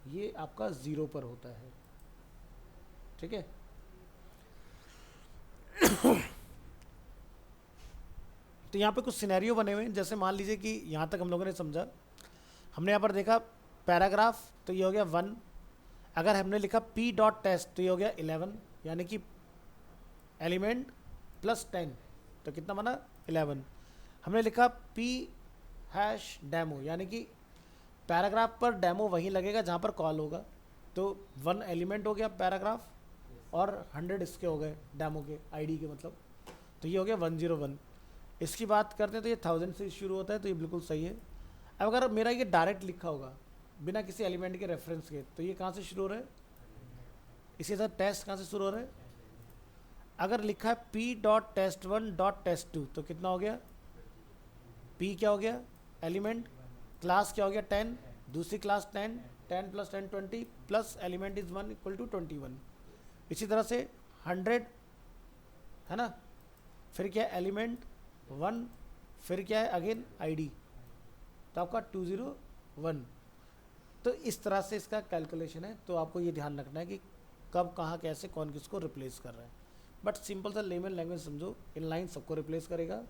ये आपका 0 पर होता है। ठीक है, तो यहाँ पे कुछ सिनेरियो बने हुए हैं। जैसे मान लीजिए कि यहाँ तक हम लोगों ने समझा, हमने यहाँ पर देखा पैराग्राफ तो ये हो गया 1, अगर हमने लिखा p.test तो ये हो गया 11, यानी कि एलिमेंट प्लस 10 तो कितना बना 11। हमने लिखा p#demo, यानी कि पैराग्राफ पर डेमो वहीं लगेगा जहाँ पर कॉल होगा, तो 1 एलिमेंट हो गया पैराग्राफ और 100 इसके हो गए डेमो के आईडी के, मतलब तो ये हो गया 101। इसकी बात करते हैं तो ये 1000 से शुरू होता है, तो ये बिल्कुल सही है। अब अगर मेरा ये डायरेक्ट लिखा होगा बिना किसी एलिमेंट के रेफरेंस के, तो ये कहाँ से शुरू हो रहा है, इसी तरह टेस्ट कहाँ से शुरू हो रहा है। अगर लिखा है p.test1.test2 तो कितना हो गया, p क्या हो गया एलिमेंट, क्लास क्या हो गया 10, दूसरी class 10, 10 plus 10 20 plus element is 1 equal to 21। इसी तरह से 100 है ना, फिर क्या है एलिमेंट 1, फिर क्या है अगेन आईडी, तो आपका 201। तो इस तरह से इसका कैलकुलेशन है। तो आपको ये ध्यान रखना है कि कब कहाँ कैसे कौन किसको रिप्लेस कर रहा है। बट सिंपल सा लेमन लैंग्वेज समझो, इनलाइन सबको रिप्लेस करेगा,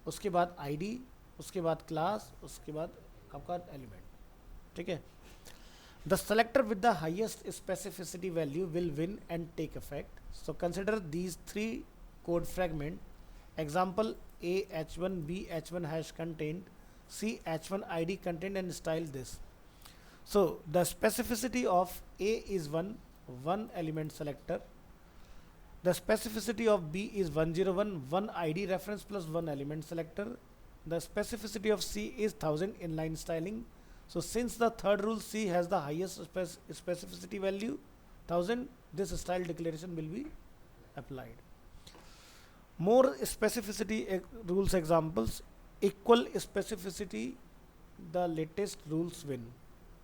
उसके बाद आईडी, उसके बाद क्लास, उसके बाद आपका एलिमेंट। ठीक है, the selector with the highest specificity value will win and take effect. So consider these 3 code fragment. Example A H1 B H1 hash contained, C H1 ID contained and style this. So the specificity of A is 1 element selector. The specificity of B is 101 ID reference plus 1 element selector. The specificity of C is 1000 inline styling. So since the third rule C has the highest specificity value, 1000, this style declaration will be applied. More specificity rules examples. Equal specificity the latest rules win.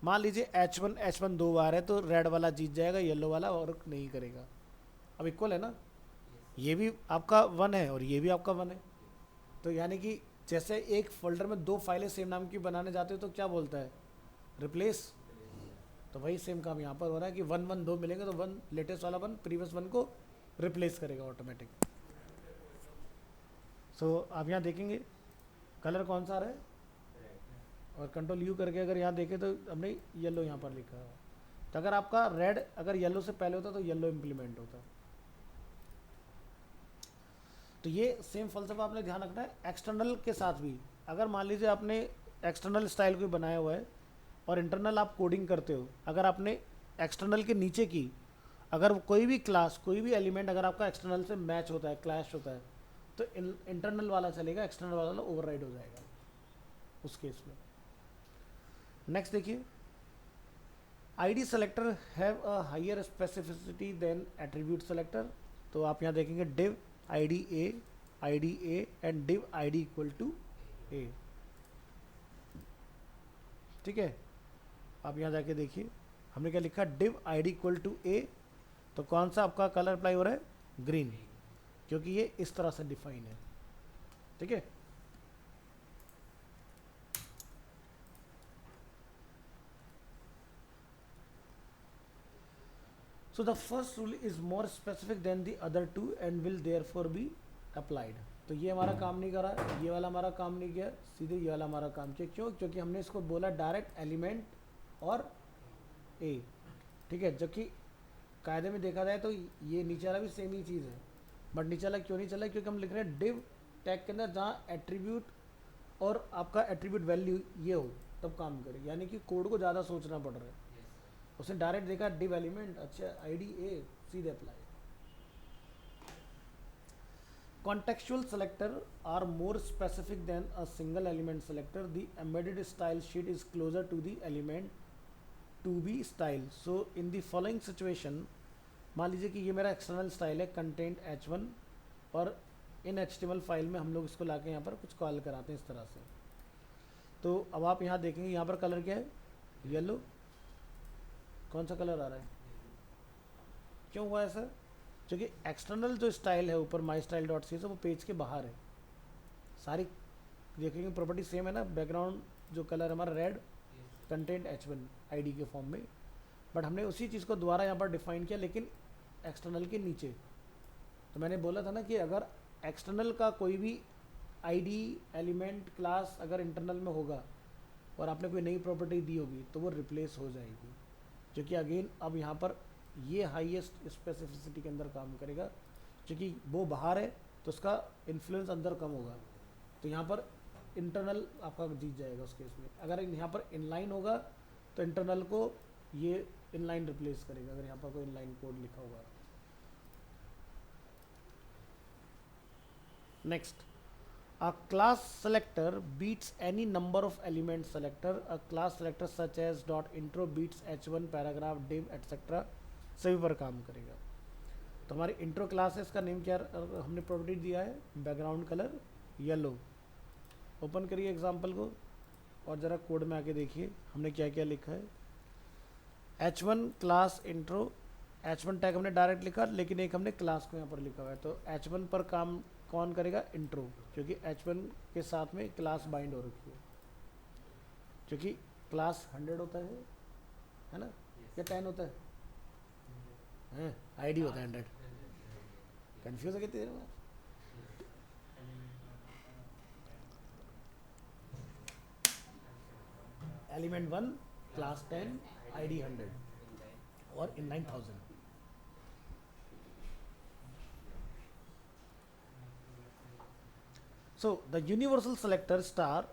मान लीजिए H1 दो बार है तो red वाला जीत जाएगा, yellow वाला work नहीं करेगा. अब इक्वल है ना, ये भी आपका 1 है और ये भी आपका 1 है. तो यानी कि जैसे एक फोल्डर में दो फाइलें सेम नाम की बनाने जाते हो तो क्या बोलता है, रिप्लेस. तो वही सेम काम यहाँ पर हो रहा है कि 1 1 दो मिलेंगे तो 1 लेटेस्ट वाला 1 प्रीवियस 1 को रिप्लेस करेगा ऑटोमेटिक. सो आप यहाँ देखेंगे कलर कौन सा आ रहा है, और कंट्रोल यू करके अगर यहाँ देखें तो हमने येलो यहाँ पर लिखा है. तो अगर आपका रेड अगर येलो से पहले होता तो येलो इम्प्लीमेंट होता. तो ये सेम फलसफा आपने ध्यान रखना है एक्सटर्नल के साथ भी. अगर मान लीजिए आपने एक्सटर्नल स्टाइल कोई बनाया हुआ है और इंटरनल आप कोडिंग करते हो, अगर आपने एक्सटर्नल के नीचे की अगर कोई भी क्लास कोई भी एलिमेंट अगर आपका एक्सटर्नल से मैच होता है, क्लैश होता है, तो इंटरनल वाला चलेगा, एक्सटर्नल वाला ओवरराइड हो जाएगा उस केस में. नेक्स्ट देखिए, ID selector have a higher specificity than attribute selector. तो आप यहाँ देखेंगे div id a and div id equal to a. ठीक है, आप यहाँ जाके देखिए हमने क्या लिखा, div id equal to a. तो कौन सा आपका कलर अप्लाई हो रहा है, ग्रीन, क्योंकि ये इस तरह से डिफाइन है. ठीक है, so the first rule is more specific than the other two and will therefore be applied. तो ये हमारा काम नहीं करा, ये वाला हमारा काम नहीं किया, सीधे ये वाला हमारा काम किया. क्यों, क्योंकि हमने इसको बोला डायरेक्ट एलिमेंट और ए. ठीक है, जबकि कायदे में देखा जाए तो ये नीचे वाला भी सेम ही चीज़ है, बट नीचे वाला क्यों नहीं चला, क्योंकि हम लिख रहे हैं डिव टैग के अंदर जहाँ एट्रीब्यूट और आपका एट्रीब्यूट वैल्यू ये हो तब काम करे. यानी कि कोड को ज़्यादा सोचना पड़ रहा है. उसने डायरेक्ट देखा डिव एलिमेंट, अच्छा आईडी ए, सीधे apply. Contextual selector are more specific than a single element selector. The embedded style sheet is closer to the element to be style. So in the following situation, मान लीजिए कि ये मेरा external style है content h1 और इन HTML file में हम लोग इसको लाके यहाँ पर कुछ कॉल कराते हैं इस तरह से. तो अब आप यहाँ देखेंगे यहाँ पर कलर क्या है, येलो. कौन सा कलर आ रहा है, क्यों हुआ है सर, क्योंकि एक्सटर्नल जो स्टाइल है ऊपर माई स्टाइल डॉट सी वो पेज के बाहर है. सारी देखेंगे प्रॉपर्टी सेम है ना, बैकग्राउंड जो कलर हमारा रेड, कंटेंट h1 आईडी के फॉर्म में, बट हमने उसी चीज़ को दोबारा यहाँ पर डिफाइन किया लेकिन एक्सटर्नल के नीचे. तो मैंने बोला था ना कि अगर एक्सटर्नल का कोई भी आईडी एलिमेंट क्लास अगर इंटरनल में होगा और आपने कोई नई प्रॉपर्टी दी होगी तो वो रिप्लेस हो जाएगी, क्योंकि अगेन अब यहाँ पर ये हाईएस्ट स्पेसिफिसिटी के अंदर काम करेगा, क्योंकि वो बाहर है तो उसका इन्फ्लुएंस अंदर कम होगा. तो यहाँ पर इंटरनल आपका जीत जाएगा उस केस में. अगर यहाँ पर इनलाइन होगा तो इंटरनल को ये इनलाइन रिप्लेस करेगा अगर यहाँ पर कोई इनलाइन कोड लिखा होगा. Next, a class selector beats any number of element selector. A class selector such as dot intro beats h1 paragraph div etc. सभी पर काम करेगा. तो हमारी इंट्रो क्लास है, इसका नेम क्या हमने प्रॉपर्टी दिया है, बैकग्राउंड कलर येलो. ओपन करिए एग्जांपल को और ज़रा कोड में आके देखिए हमने क्या क्या लिखा है. h1 class intro, h1 tag हमने डायरेक्ट लिखा लेकिन एक हमने क्लास को यहाँ पर लिखा हुआ है. तो h1 पर काम कौन करेगा, इंट्रो, क्योंकि h1 के साथ में क्लास बाइंड हो रखी है, क्योंकि क्लास 100 होता है ना, या 10 होता है, आईडी होता है 100. कंफ्यूज हो गए तेरे में. एलिमेंट 1 क्लास 10 आईडी 100 और इन 9000. So the universal selector star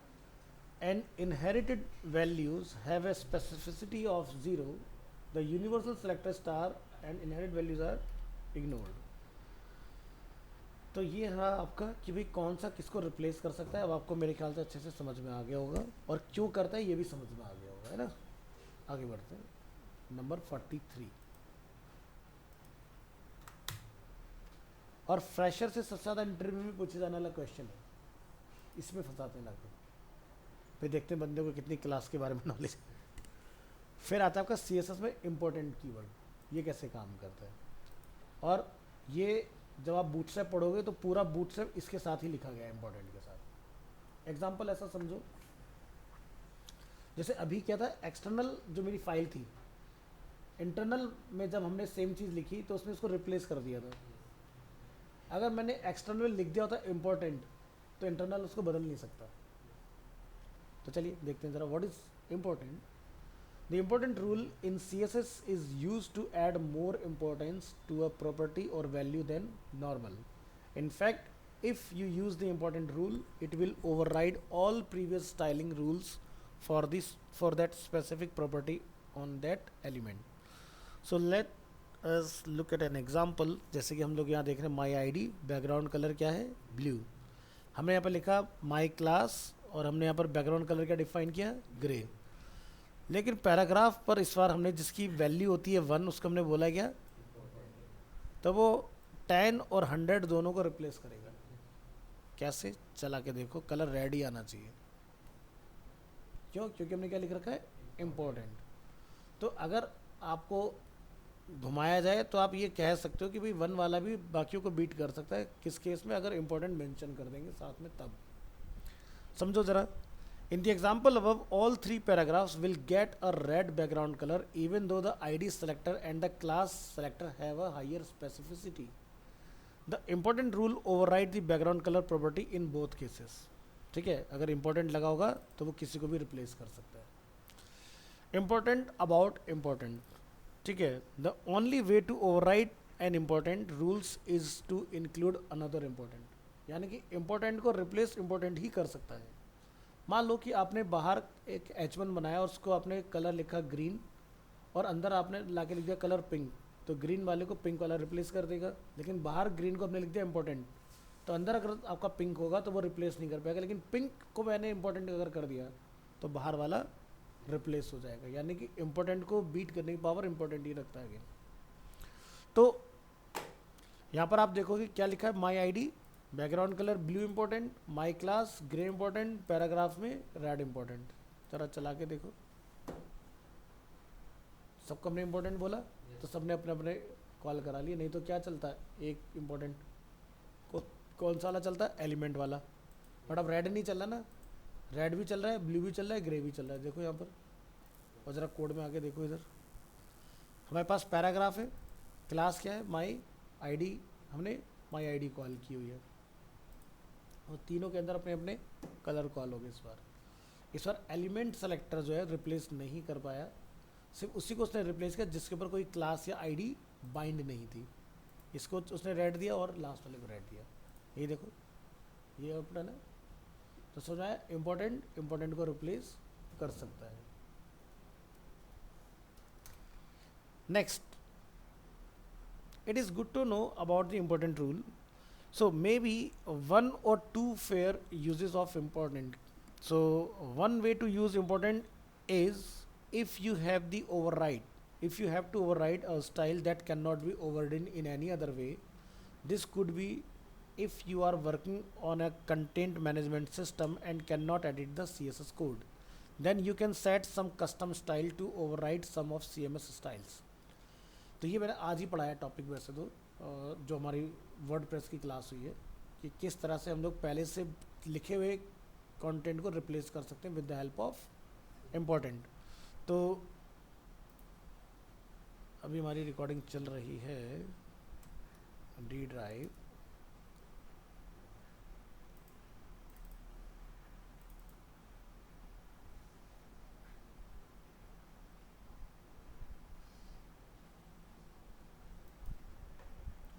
and inherited values have a specificity of 0. The universal selector star and inherited values are ignored. तो ये रहा आपका कि भाई कौन सा किसको रिप्लेस कर सकता है. अब आपको मेरे ख्याल से अच्छे से समझ में आ गया होगा और क्यों करता है ये भी समझ में आ गया होगा, है ना. आगे बढ़ते हैं, नंबर 43. और फ्रेशर से सबसे ज़्यादा इंटरव्यू में पूछे जाने वाला क्वेश्चन है, इसमें फंसाते हैं लगभग। फिर देखते हैं बंदे को कितनी क्लास के बारे में नॉलेज। फिर आता है आपका CSS में इम्पोर्टेंट कीवर्ड, ये कैसे काम करता है। और ये जब आप बूटस्ट्रैप पढ़ोगे तो पूरा बूटस्ट्रैप इसके साथ ही लिखा गया है, इम्पोर्टेंट के साथ। एग्जाम्पल ऐसा समझो, जैसे अभी क्या था, एक्सटर्नल जो मेरी फाइल थी, इंटरनल में जब हमने सेम चीज़ लिखी तो उसने उसको रिप्लेस कर दिया था। अगर मैंने एक्सटर्नल में लिख दिया होता इम्पोर्टेंट, तो इंटरनल उसको बदल नहीं सकता। तो चलिए देखते हैं ज़रा, what is important. The important rule in CSS is use to add more importance to a property or value then normal. In fact, if you use the important rule, it will override all previous styling rules for that specific property on that element. So let us look at an example. जैसे कि हम लोग यहाँ देख रहे हैं my ID, background colour क्या है, ब्लू। हमने यहाँ पर लिखा my class और हमने यहाँ पर बैकग्राउंड कलर क्या डिफाइन किया, ग्रे। लेकिन पैराग्राफ पर इस बार हमने जिसकी वैल्यू होती है 1, उसको हमने बोला क्या, तो वो 10 और 100 दोनों को रिप्लेस करेगा। कैसे, चला के देखो, कलर रेड ही आना चाहिए। क्यों? क्योंकि हमने क्या लिख रखा है, इम्पोर्टेंट। तो अगर आपको घुमाया जाए तो आप ये कह सकते हो कि भाई 1 वाला भी बाकियों को बीट कर सकता है। किस केस में? अगर इम्पोर्टेंट मेंशन कर देंगे साथ में, तब। समझो ज़रा, in the example above, all 3 paragraphs will get a red background color even though the ID selector and the class selector have a higher specificity. The important rule override the background color property in both cases. ठीक है, अगर important लगा होगा तो वो किसी को भी replace कर सकता है। Important about important, ठीक है, the only way to override an important rules is to include another important. यानी कि important को replace important ही कर सकता है। मान लो कि आपने बाहर एक H1 बनाया और उसको आपने कलर लिखा ग्रीन और अंदर आपने लाके लिख दिया कलर पिंक, तो ग्रीन वाले को पिंक वाला रिप्लेस कर देगा। लेकिन बाहर ग्रीन को आपने लिख दिया इंपॉर्टेंट, तो अंदर अगर आपका पिंक होगा तो वो रिप्लेस नहीं कर पाएगा। लेकिन पिंक को मैंने इंपॉर्टेंट अगर कर दिया तो बाहर वाला रिप्लेस हो जाएगा। यानी कि इंपॉर्टेंट को बीट करने की पावर इंपॉर्टेंट ही रखता है। तो यहाँ पर आप देखोगे क्या लिखा है, माई ID, background colour blue important, my class grey important, paragraph में रेड इंपॉर्टेंट। जरा चला के देखो, सबको हमने इंपॉर्टेंट बोला तो सबने अपने अपने कॉल करा लिए। नहीं तो क्या चलता है, एक इंपॉर्टेंट को कौन सा वाला चलता है, एलिमेंट वाला। बट अब रेड नहीं चल रहा ना, रेड भी चल रहा है, ब्लू भी चल रहा है, ग्रे भी चल रहा है। देखो यहाँ पर, और ज़रा कोड में आके देखो, इधर हमारे पास पैराग्राफ है, क्लास क्या है, माई ID, हमने माई ID कॉल की हुई है और तीनों के अंदर अपने अपने कलर कॉल हो गए। इस बार एलिमेंट सेलेक्टर जो है रिप्लेस नहीं कर पाया, सिर्फ उसी को उसने रिप्लेस किया जिसके ऊपर कोई क्लास या ID बाइंड नहीं थी। इसको उसने रेड दिया और लास्ट वाले को रेड दिया। ये देखो, ये अपना है। तो समझ आया, इम्पोर्टेंट को रिप्लेस कर सकता है। Next, it is good to know about the important rule. So maybe 1 or 2 fair uses of important. So one way to use important is if you have the override. If you have to override a style that cannot be overridden in any other way. This could be if you are working on a content management system and cannot edit the CSS code. Then you can set some custom style to override some of CMS styles. तो ये मैंने आज ही पढ़ाया topic, वैसे तो जो हमारी WordPress की क्लास हुई है, कि किस तरह से हम लोग पहले से लिखे हुए कंटेंट को रिप्लेस कर सकते हैं with the help of important. तो अभी हमारी रिकॉर्डिंग चल रही है डी ड्राइव।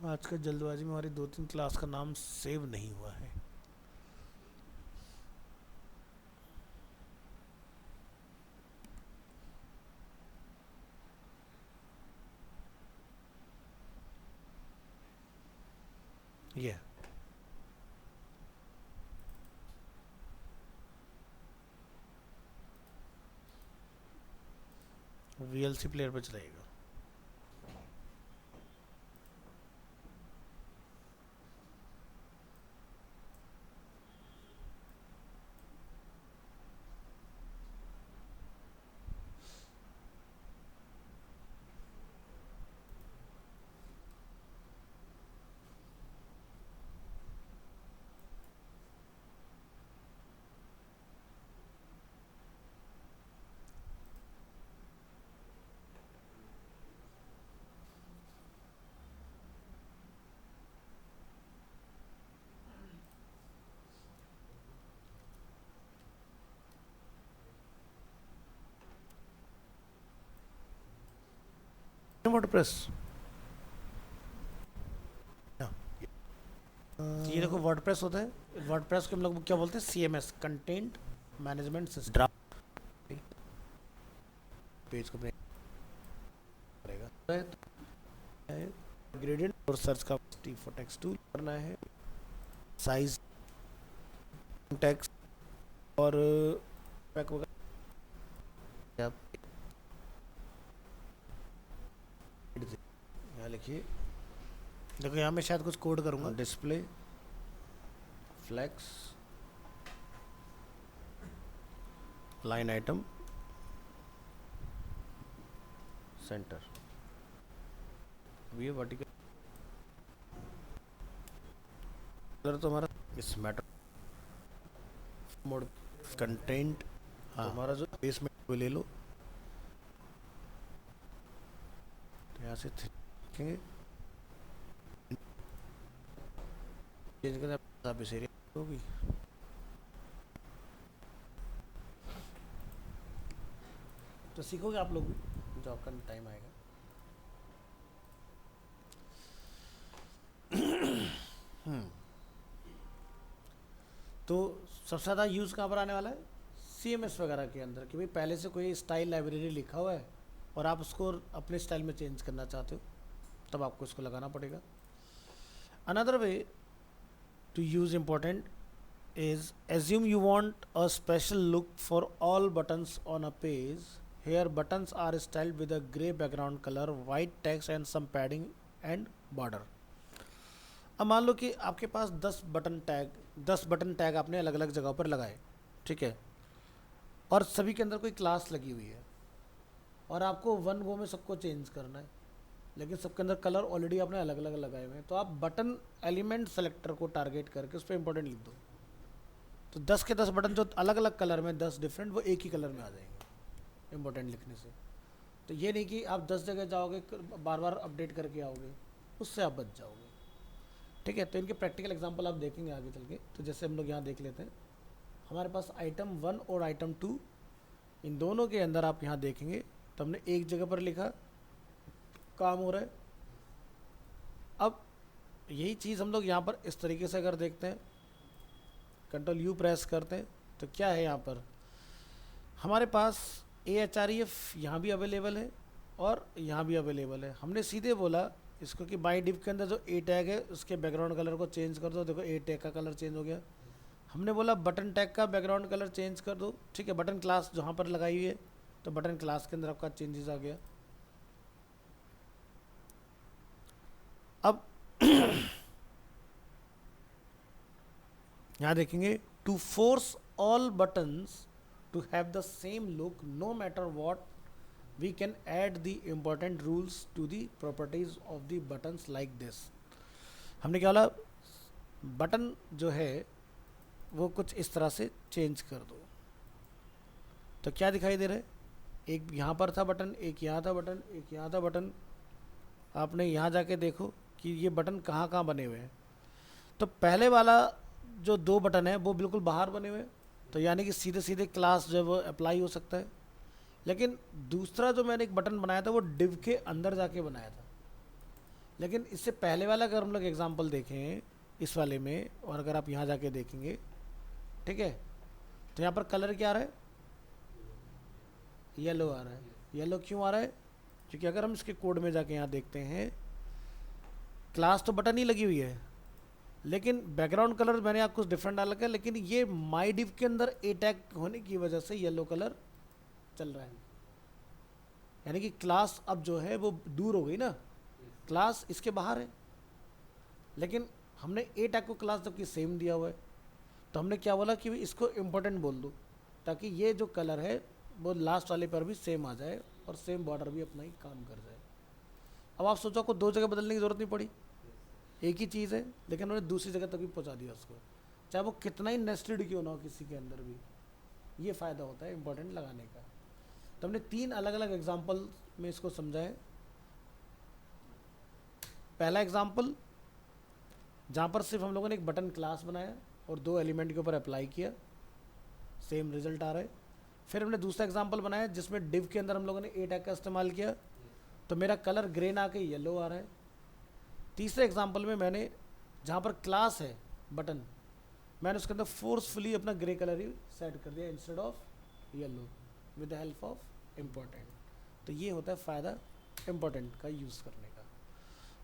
आज का जल्दबाजी में हमारी 2-3 क्लास का नाम सेव नहीं हुआ है। ये VLC प्लेयर पे चलाएगा। वर्डप्रेस, ये देखो वर्डप्रेस होता है। वर्डप्रेस को हम लोग क्या बोलते हैं, CMS, content management system. Page को ब्रेक करेगा, ग्रेडियंट और सर्च का T for टेक्स्ट टूल करना है, साइज टेक्स्ट और बैक वगैरह। यहाँ लिखिए, देखो यहाँ मैं शायद कुछ कोड करूँगा, display flex line item centre, ये वर्टिकल कलर तो हमारा इस मैटर मोड कंटेंट, हाँ हमारा जो बेस में वो ले लो, तो यहाँ से देखेंगे चेंज करना आप इस एरिया होगी। तो सीखोगे आप लोग भी, जॉब का टाइम आएगा। तो सबसे ज़्यादा यूज़ कहाँ पर आने वाला है, CMS वगैरह के अंदर, कि भाई पहले से कोई स्टाइल लाइब्रेरी लिखा हुआ है और आप उसको अपने स्टाइल में चेंज करना चाहते हो, तब आपको इसको लगाना पड़ेगा। Another way to use important is assume you want a special look for all buttons on a page. Here buttons are styled with a grey background color, white text and some padding and border. अब मान लो कि आपके पास 10 button tag आपने अलग अलग जगह पर लगाए, ठीक है, और सभी के अंदर कोई क्लास लगी हुई है और आपको वन गो में सबको चेंज करना है, लेकिन सबके अंदर कलर ऑलरेडी आपने अलग अलग लगाए हुए हैं। तो आप बटन एलिमेंट सेलेक्टर को टारगेट करके उस पर इंपॉर्टेंट लिख दो, तो 10 के 10 बटन जो अलग अलग कलर में 10 डिफरेंट, वो एक ही कलर में आ जाएंगे इंपॉर्टेंट लिखने से। तो ये नहीं कि आप 10 जगह जाओगे बार बार अपडेट करके आओगे, उससे आप बच जाओगे, ठीक है। तो इनके प्रैक्टिकल एग्जांपल आप देखेंगे आगे चल के। तो जैसे हम लोग यहाँ देख लेते हैं, हमारे पास आइटम 1 और आइटम 2, इन दोनों के अंदर आप यहाँ देखेंगे तो हमने एक जगह पर लिखा, काम हो रहा है। अब यही चीज़ हम लोग यहाँ पर इस तरीके से अगर देखते हैं, कंट्रोल U प्रेस करते हैं, तो क्या है यहाँ पर हमारे पास AHREF यहाँ भी अवेलेबल है और यहाँ भी अवेलेबल है। हमने सीधे बोला इसको कि बाई डिव के अंदर जो A टैग है उसके बैकग्राउंड कलर को चेंज कर दो। देखो A टैग का कलर चेंज हो गया। हमने बोला बटन टैग का बैकग्राउंड कलर चेंज कर दो, ठीक है। बटन क्लास जहाँ पर लगाई हुई है, तो बटन क्लास के अंदर आपका चेंजेस आ गया। अब यहाँ देखेंगे, to force all buttons to have the same look no matter what, we can add the important rules to the properties of the buttons like this. हमने क्या बोला, बटन जो है वो कुछ इस तरह से चेंज कर दो। तो क्या दिखाई दे रहा है, एक यहाँ पर था बटन, एक यहाँ था बटन, एक यहाँ था बटन। आपने यहाँ जाके देखो कि ये बटन कहाँ कहाँ बने हुए हैं। तो पहले वाला जो 2 बटन है वो बिल्कुल बाहर बने हुए, तो यानी कि सीधे सीधे क्लास जो है वो अप्लाई हो सकता है। लेकिन दूसरा जो मैंने एक बटन बनाया था वो डिव के अंदर जाके बनाया था। लेकिन इससे पहले वाला अगर हम लोग एग्जांपल देखें इस वाले में, और अगर आप यहाँ जाके देखेंगे, ठीक है, तो यहाँ पर कलर क्या आ रहा है, येलो आ रहा है। येलो क्यों आ रहा है, क्योंकि अगर हम इसके कोड में जाके यहाँ देखते हैं, क्लास तो बटन ही लगी हुई है, लेकिन बैकग्राउंड कलर मैंने आपको कुछ डिफरेंट डाल रखा है, लेकिन ये माई डिव के अंदर A टैग होने की वजह से येलो कलर चल रहा है। यानी कि क्लास अब जो है वो दूर हो गई ना, क्लास इसके बाहर है, लेकिन हमने A टैग को क्लास जबकि सेम दिया हुआ है। तो हमने क्या बोला कि इसको इम्पोर्टेंट बोल दो, ताकि ये जो कलर है वो लास्ट वाले पर भी सेम आ जाए और सेम बॉर्डर भी अपना ही काम कर जाए। अब आप सोचो आपको 2 जगह बदलने की ज़रूरत नहीं पड़ी, एक ही चीज़ है, लेकिन उन्होंने दूसरी जगह तक भी पहुंचा दिया उसको, चाहे वो कितना ही नेस्टेड क्यों ना हो किसी के अंदर भी। ये फ़ायदा होता है इम्पोर्टेंट लगाने का। तो हमने 3 अलग अलग एग्जांपल में इसको समझा है। पहला एग्जांपल जहाँ पर सिर्फ हम लोगों ने एक बटन क्लास बनाया और 2 एलिमेंट के ऊपर अप्लाई किया, सेम रिजल्ट आ रहा है। फिर हमने दूसरा एग्जांपल बनाया जिसमें डिव के अंदर हम लोगों ने A टैग का इस्तेमाल किया, तो मेरा कलर ग्रे ना के येलो आ रहा है। तीसरे एग्जांपल में मैंने जहाँ पर क्लास है बटन, मैंने उसके अंदर फोर्सफुली अपना ग्रे कलर ही सेट कर दिया instead of yellow with the help of important. तो ये होता है फ़ायदा इम्पोर्टेंट का यूज़ करने का।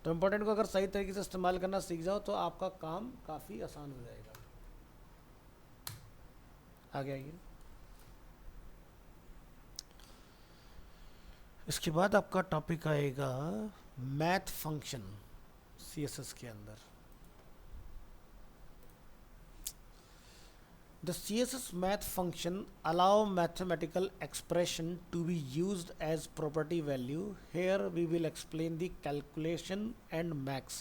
तो इम्पोर्टेंट को अगर सही तरीके से इस्तेमाल करना सीख जाओ तो आपका काम काफ़ी आसान हो जाएगा। आगे आइए। इसके बाद आपका टॉपिक आएगा मैथ फंक्शन सीएसएस के अंदर। The CSS math function allow mathematical expression to be used as property value. Here we will explain the calculation and max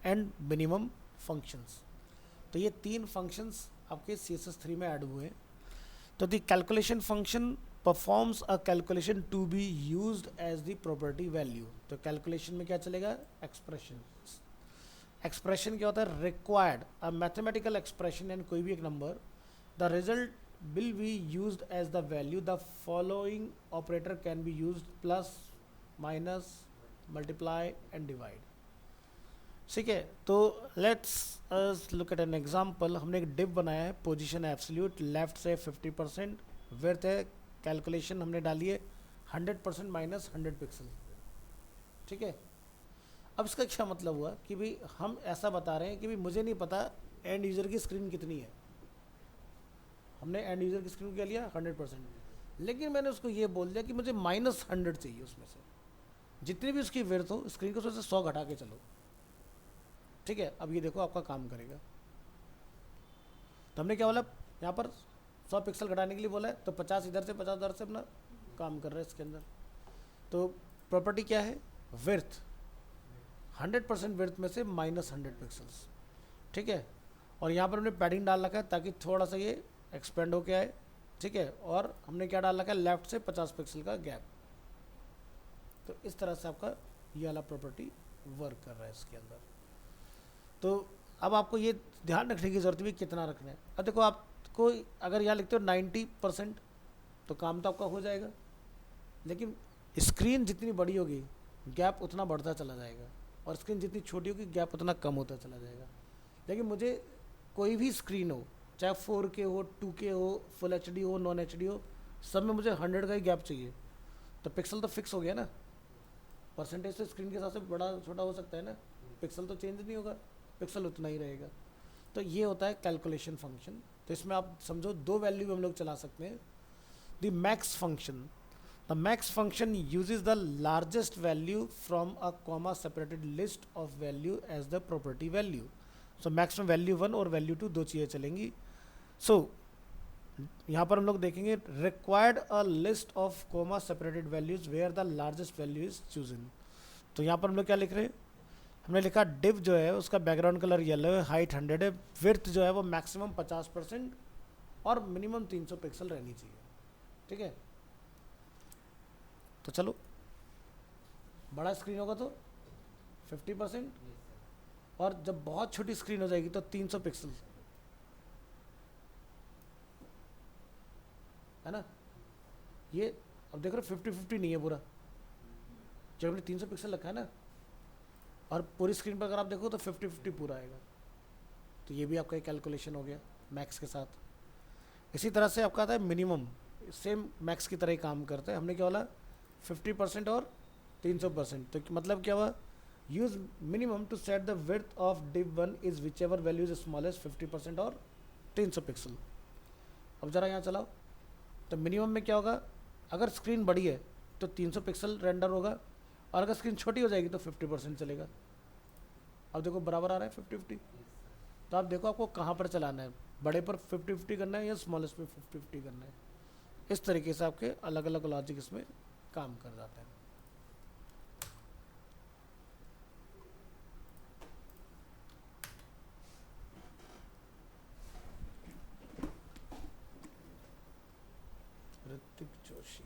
and minimum functions. तो ये तीन functions आपके CSS 3 में ऐड हुए हैं। तो the calculation function performs a calculation to be used as the property value. तो calculation में क्या चलेगा? expression. एक्सप्रेशन क्या होता है? Required a mathematical expression and कोई भी एक number, the result will be used as the value. The following operator can be used plus minus multiply and divide. ठीक है, तो let's look at an example. हमने एक डिव बनाया है, पोजीशन एब्सोल्यूट, लेफ्ट से 50%, विड्थ है, कैलकुलेशन हमने डाली है 100% माइनस 100 पिक्सल। ठीक है, अब इसका क्या मतलब हुआ कि भाई हम ऐसा बता रहे हैं कि भाई मुझे नहीं पता एंड यूज़र की स्क्रीन कितनी है। हमने एंड यूज़र की स्क्रीन क्या लिया 100%, लेकिन मैंने उसको ये बोल दिया कि मुझे -100 चाहिए उसमें से, जितनी भी उसकी विड्थ हो स्क्रीन को उसमें से 100 घटा के चलो। ठीक है, अब ये देखो आपका काम करेगा। तो हमने क्या बोला यहाँ पर 100 पिक्सल घटाने के लिए बोला है, तो 50 इधर से 50 उधर से अपना काम कर रहा है इसके अंदर। तो प्रॉपर्टी क्या है? विड्थ, 100% विड्थ में से -100 पिक्सल्स। ठीक है, और यहाँ पर हमने पैडिंग डाल रखा है ताकि थोड़ा सा ये एक्सपेंड होके आए। ठीक है, और हमने क्या डाल रखा है? लेफ्ट से 50 पिक्सल का गैप। तो इस तरह से आपका ये वाला प्रॉपर्टी वर्क कर रहा है इसके अंदर। तो अब आपको ये ध्यान रखने की ज़रूरत भी कितना रखना है। अब देखो आपको अगर यहाँ लिखते हो 90% तो काम तो आपका हो जाएगा, लेकिन स्क्रीन जितनी बड़ी होगी गैप उतना बढ़ता चला जाएगा, और स्क्रीन जितनी छोटी होगी गैप उतना कम होता चला जाएगा। लेकिन मुझे कोई भी स्क्रीन हो, चाहे 4K हो, 2K हो, फुल HD हो, नॉन HD हो, सब में मुझे 100 का ही गैप चाहिए। तो पिक्सल तो फिक्स हो गया ना, परसेंटेज तो स्क्रीन के हिसाब से बड़ा छोटा हो सकता है ना, पिक्सल तो चेंज नहीं होगा, पिक्सल उतना ही रहेगा। तो ये होता है कैलकुलेशन फंक्शन। तो इसमें आप समझो दो वैल्यू हम लोग चला सकते हैं। The max function, the max function uses the largest value from a comma separated list of value as the property value. So max में value 1 और value 2 दो चीज़ें चलेंगी। So यहाँ पर हम लोग देखेंगे required a list of comma separated values where the largest value is chosen. तो यहाँ पर हम लोग क्या लिख रहे हैं? हमने लिखा div जो है उसका बैकग्राउंड कलर येलो है, हाइट 100 है, विड्थ जो है वो मैक्सिमम 50% और मिनिमम 300 पिक्सल रहनी चाहिए। ठीक है, तो चलो बड़ा स्क्रीन होगा तो 50%, और जब बहुत छोटी स्क्रीन हो जाएगी तो 300 पिक्सल, है ना। ये अब देख रहे हो 50-50 नहीं है पूरा, जब हमने 300 पिक्सल रखा है ना, और पूरी स्क्रीन पर अगर आप देखो तो 50-50 पूरा आएगा। तो ये भी आपका एक कैलकुलेशन हो गया मैक्स के साथ। इसी तरह से आपका आता है मिनिमम, सेम मैक्स की तरह ही काम करता है। हमने क्या बोला? 50% और 300%। तो मतलब क्या हुआ? Use minimum to set the width of div 1 is whichever value is smallest 50% और 300 पिक्सल। अब जरा यहाँ चलाओ, तो मिनिमम में क्या होगा? अगर स्क्रीन बड़ी है तो 300 पिक्सल रेंडर होगा, और अगर स्क्रीन छोटी हो जाएगी तो 50% चलेगा। अब देखो बराबर आ रहा है 50-50। तो आप देखो आपको कहाँ पर चलाना है, बड़े पर 50-50 करना है या स्मॉलेस्ट पे 50-50 करना है। इस तरीके से आपके अलग अलग लॉजिक इसमें काम कर जाते हैं। ऋतिक जोशी,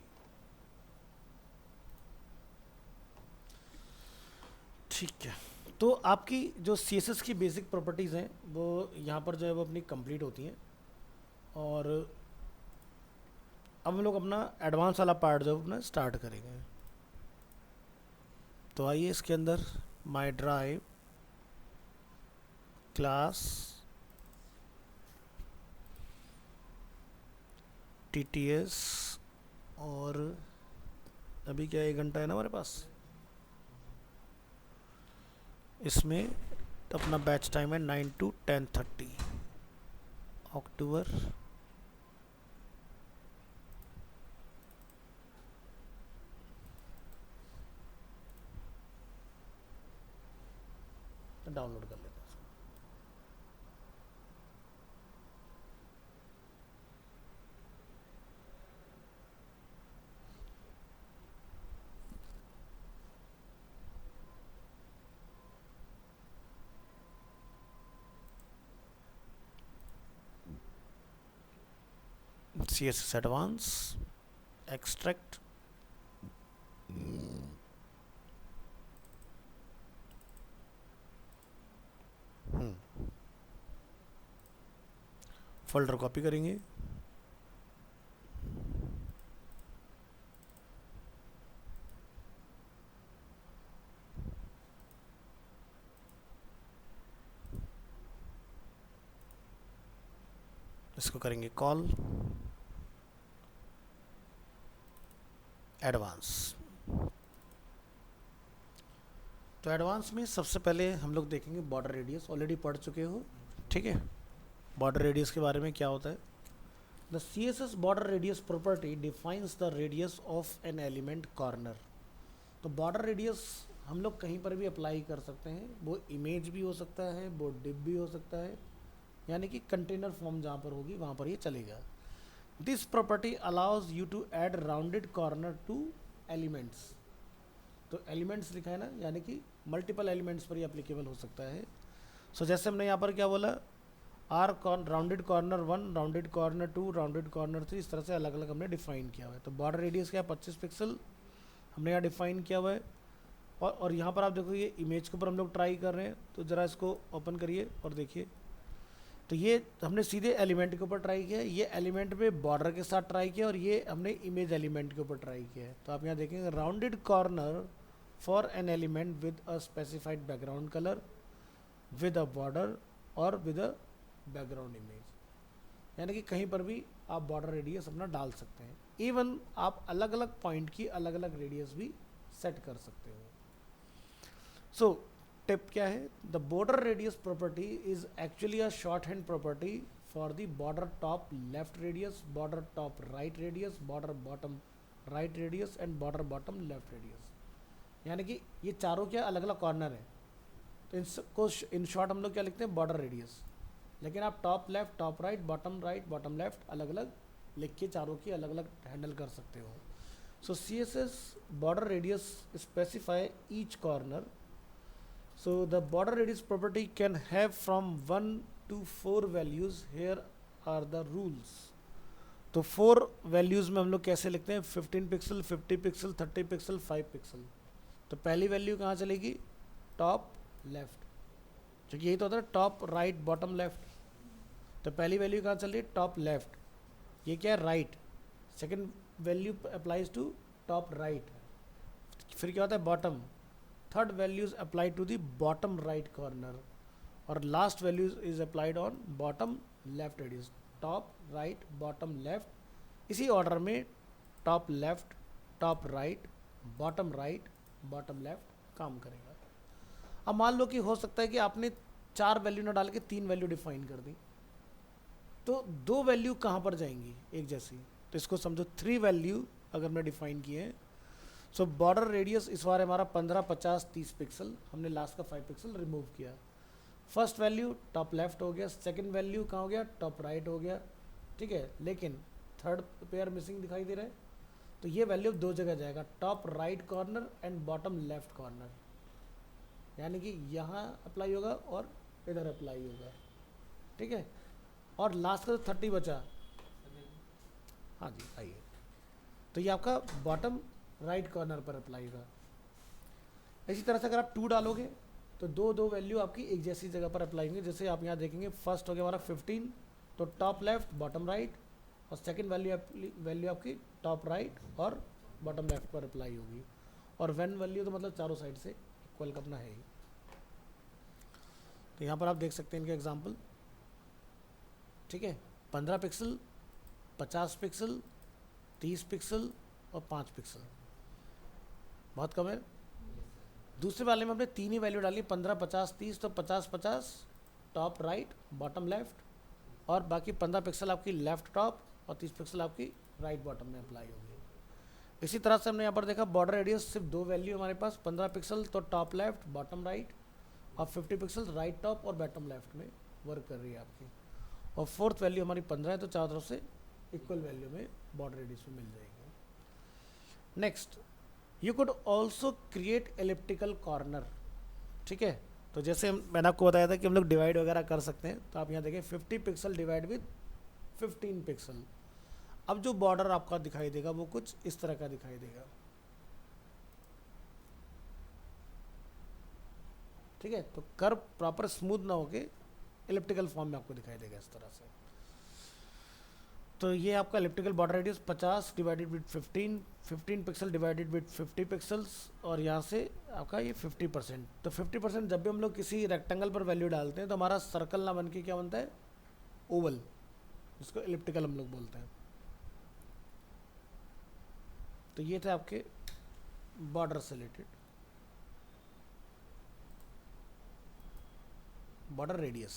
ठीक है। तो आपकी जो CSS की बेसिक प्रॉपर्टीज़ हैं वो यहाँ पर जो है वो अपनी कंप्लीट होती हैं, और अब हम लोग अपना एडवांस वाला पार्ट जो अपना स्टार्ट करेंगे। तो आइए इसके अंदर माई ड्राइव क्लास TTS और अभी क्या 1 घंटा है ना हमारे पास, इसमें अपना बैच टाइम है 9 to 10:30 अक्टूबर। डाउनलोड कर लेते हैं। CSS advance extract folder copy करेंगे, इसको करेंगे कॉल एडवांस। तो एडवांस में सबसे पहले हम लोग देखेंगे बॉर्डर रेडियस, ऑलरेडी पढ़ चुके हो, ठीक है। बॉर्डर रेडियस के बारे में क्या होता है, the CSS border radius property defines the radius of an element corner. तो बॉर्डर रेडियस हम लोग कहीं पर भी अप्लाई कर सकते हैं, वो इमेज भी हो सकता है, वो डिप भी हो सकता है, यानी कि कंटेनर फॉर्म जहाँ पर होगी वहाँ पर ये चलेगा। This property allows you to add rounded corner to elements. तो एलिमेंट्स लिखा है ना, यानी कि मल्टीपल एलिमेंट्स पर ये अप्लीकेबल हो सकता है। सो जैसे हमने यहाँ पर क्या बोला, rounded corner 1, rounded corner 2, rounded corner 3, इस तरह से अलग अलग हमने डिफाइन किया हुआ है। तो बॉर्डर रेडियस क्या है, 25 पिक्सल हमने यहाँ डिफाइन किया हुआ है। और यहाँ पर आप देखो ये इमेज के ऊपर हम लोग ट्राई कर रहे हैं, तो ज़रा इसको ओपन करिए और देखिए। तो ये हमने सीधे एलिमेंट के ऊपर ट्राई किया है, ये एलिमेंट पे बॉर्डर के साथ ट्राई किया, और ये हमने इमेज एलिमेंट के ऊपर ट्राई किया है। तो आप यहाँ देखेंगे rounded corner for an element with a specified background colour with a border और विद अ बैकग्राउंड इमेज, यानी कि कहीं पर भी आप बॉर्डर रेडियस अपना डाल सकते हैं। इवन आप अलग अलग पॉइंट की अलग अलग रेडियस भी सेट कर सकते हो। सो टिप क्या है, the border radius property is actually a short hand property for the border top left radius, border top right radius, border bottom right radius and border bottom left radius. यानी कि ये चारों क्या अलग अलग corner है, तो इनको इन शॉर्ट हम लोग क्या लिखते हैं, बॉर्डर रेडियस। लेकिन आप top left, top right, bottom left अलग अलग लिख के चारों की अलग अलग हैंडल कर सकते हो। सो CSS border radius specify each corner. So the border radius property can have from 1 to 4 values. Here are the rules. तो 4 वैल्यूज़ में हम लोग कैसे लिखते हैं, 15 पिक्सल, 50 पिक्सल, 30 पिक्सल, 5 पिक्सल। तो पहली वैल्यू कहाँ चलेगी, टॉप लेफ्ट, क्योंकि यही तो होता है टॉप राइट बॉटम लेफ्ट। तो पहली वैल्यू कहाँ चल रही है, टॉप लेफ्ट, ये क्या है, right. Second value applies to top right, फिर क्या होता है, bottom. Third values apply to the bottom right corner, और last values is applied on bottom left radius, top right bottom left, इसी ऑर्डर में top left, top right, bottom left काम करेगा। अब मान लो कि हो सकता है कि आपने 4 वैल्यू ना डाल के 3 वैल्यू डिफाइन कर दी, तो 2 वैल्यू कहाँ पर जाएंगी एक जैसी, तो इसको समझो 3 वैल्यू अगर मैं डिफाइन किए हैं। सो बॉर्डर रेडियस इस बार हमारा 15, 50, 30 पिक्सल, हमने लास्ट का 5 पिक्सल रिमूव किया। फर्स्ट वैल्यू टॉप लेफ्ट हो गया, सेकंड वैल्यू कहाँ हो गया, टॉप राइट हो गया, ठीक है। लेकिन थर्ड पेयर मिसिंग दिखाई दे रहा है, तो ये वैल्यू 2 जगह जाएगा, top right corner and bottom left corner, यानी कि यहाँ अप्लाई होगा और इधर अप्लाई होगा, ठीक है। और लास्ट का 30 बचा, हाँ जी आइए, तो ये आपका बॉटम राइट कॉर्नर पर अप्लाई होगा। इसी तरह से अगर आप 2 डालोगे तो 2 वैल्यू आपकी एक जैसी जगह पर अप्लाई होंगे। जैसे आप यहाँ देखेंगे फर्स्ट हो गया हमारा 15, तो टॉप लेफ्ट बॉटम राइट, और सेकंड वैल्यू आपकी टॉप राइट और बॉटम लेफ्ट पर अप्लाई होगी। और व्हेन वैल्यू तो मतलब चारों साइड से इक्वल करना है ही। तो यहाँ पर आप देख सकते हैं इनके एग्जाम्पल, ठीक है, 15 पिक्सल, 50 पिक्सल, 30 पिक्सल और 5 पिक्सल, बहुत कम है। दूसरे वाले में हमने तीन ही वैल्यू डाली, 15, 50, 30, तो 50, 50 टॉप राइट बॉटम लेफ्ट, और बाकी 15 पिक्सल आपकी लेफ्ट टॉप और 30 पिक्सल आपकी राइट बॉटम में अप्लाई होगी। इसी तरह से हमने यहाँ पर देखा बॉर्डर रेडियस सिर्फ दो वैल्यू हमारे पास, 15 पिक्सल तो टॉप लेफ्ट बॉटम राइट, और 50 पिक्सल राइट टॉप और बॉटम लेफ्ट में वर्क कर रही है आपकी, और फोर्थ वैल्यू हमारी 15 है, तो चारों तरफ से इक्वल वैल्यू में बॉर्डर रेडियस में मिल जाएगी। Next, you could also create elliptical corner, ठीक है। तो जैसे मैंने आपको बताया था कि हम लोग डिवाइड वगैरह कर सकते हैं, तो आप यहाँ देखें 50 पिक्सल डिवाइड विद 15 पिक्सल। अब जो बॉर्डर आपका दिखाई देगा वो कुछ इस तरह का दिखाई देगा, ठीक है। तो कर्व प्रॉपर स्मूथ ना होके एलिप्टिकल फॉर्म में आपको दिखाई देगा इस तरह से। तो ये आपका elliptical border radius 50 divided with 15, 15 pixel divided with 50 pixels, और यहाँ से आपका ये 50%। तो 50% जब भी हम लोग किसी रेक्टेंगल पर वैल्यू डालते हैं तो हमारा सर्कल ना बन के क्या बनता है, ओवल, जिसको एलिप्टिकल हम लोग बोलते हैं। तो ये थे आपके बॉर्डर से रिलेटेड बॉर्डर रेडियस।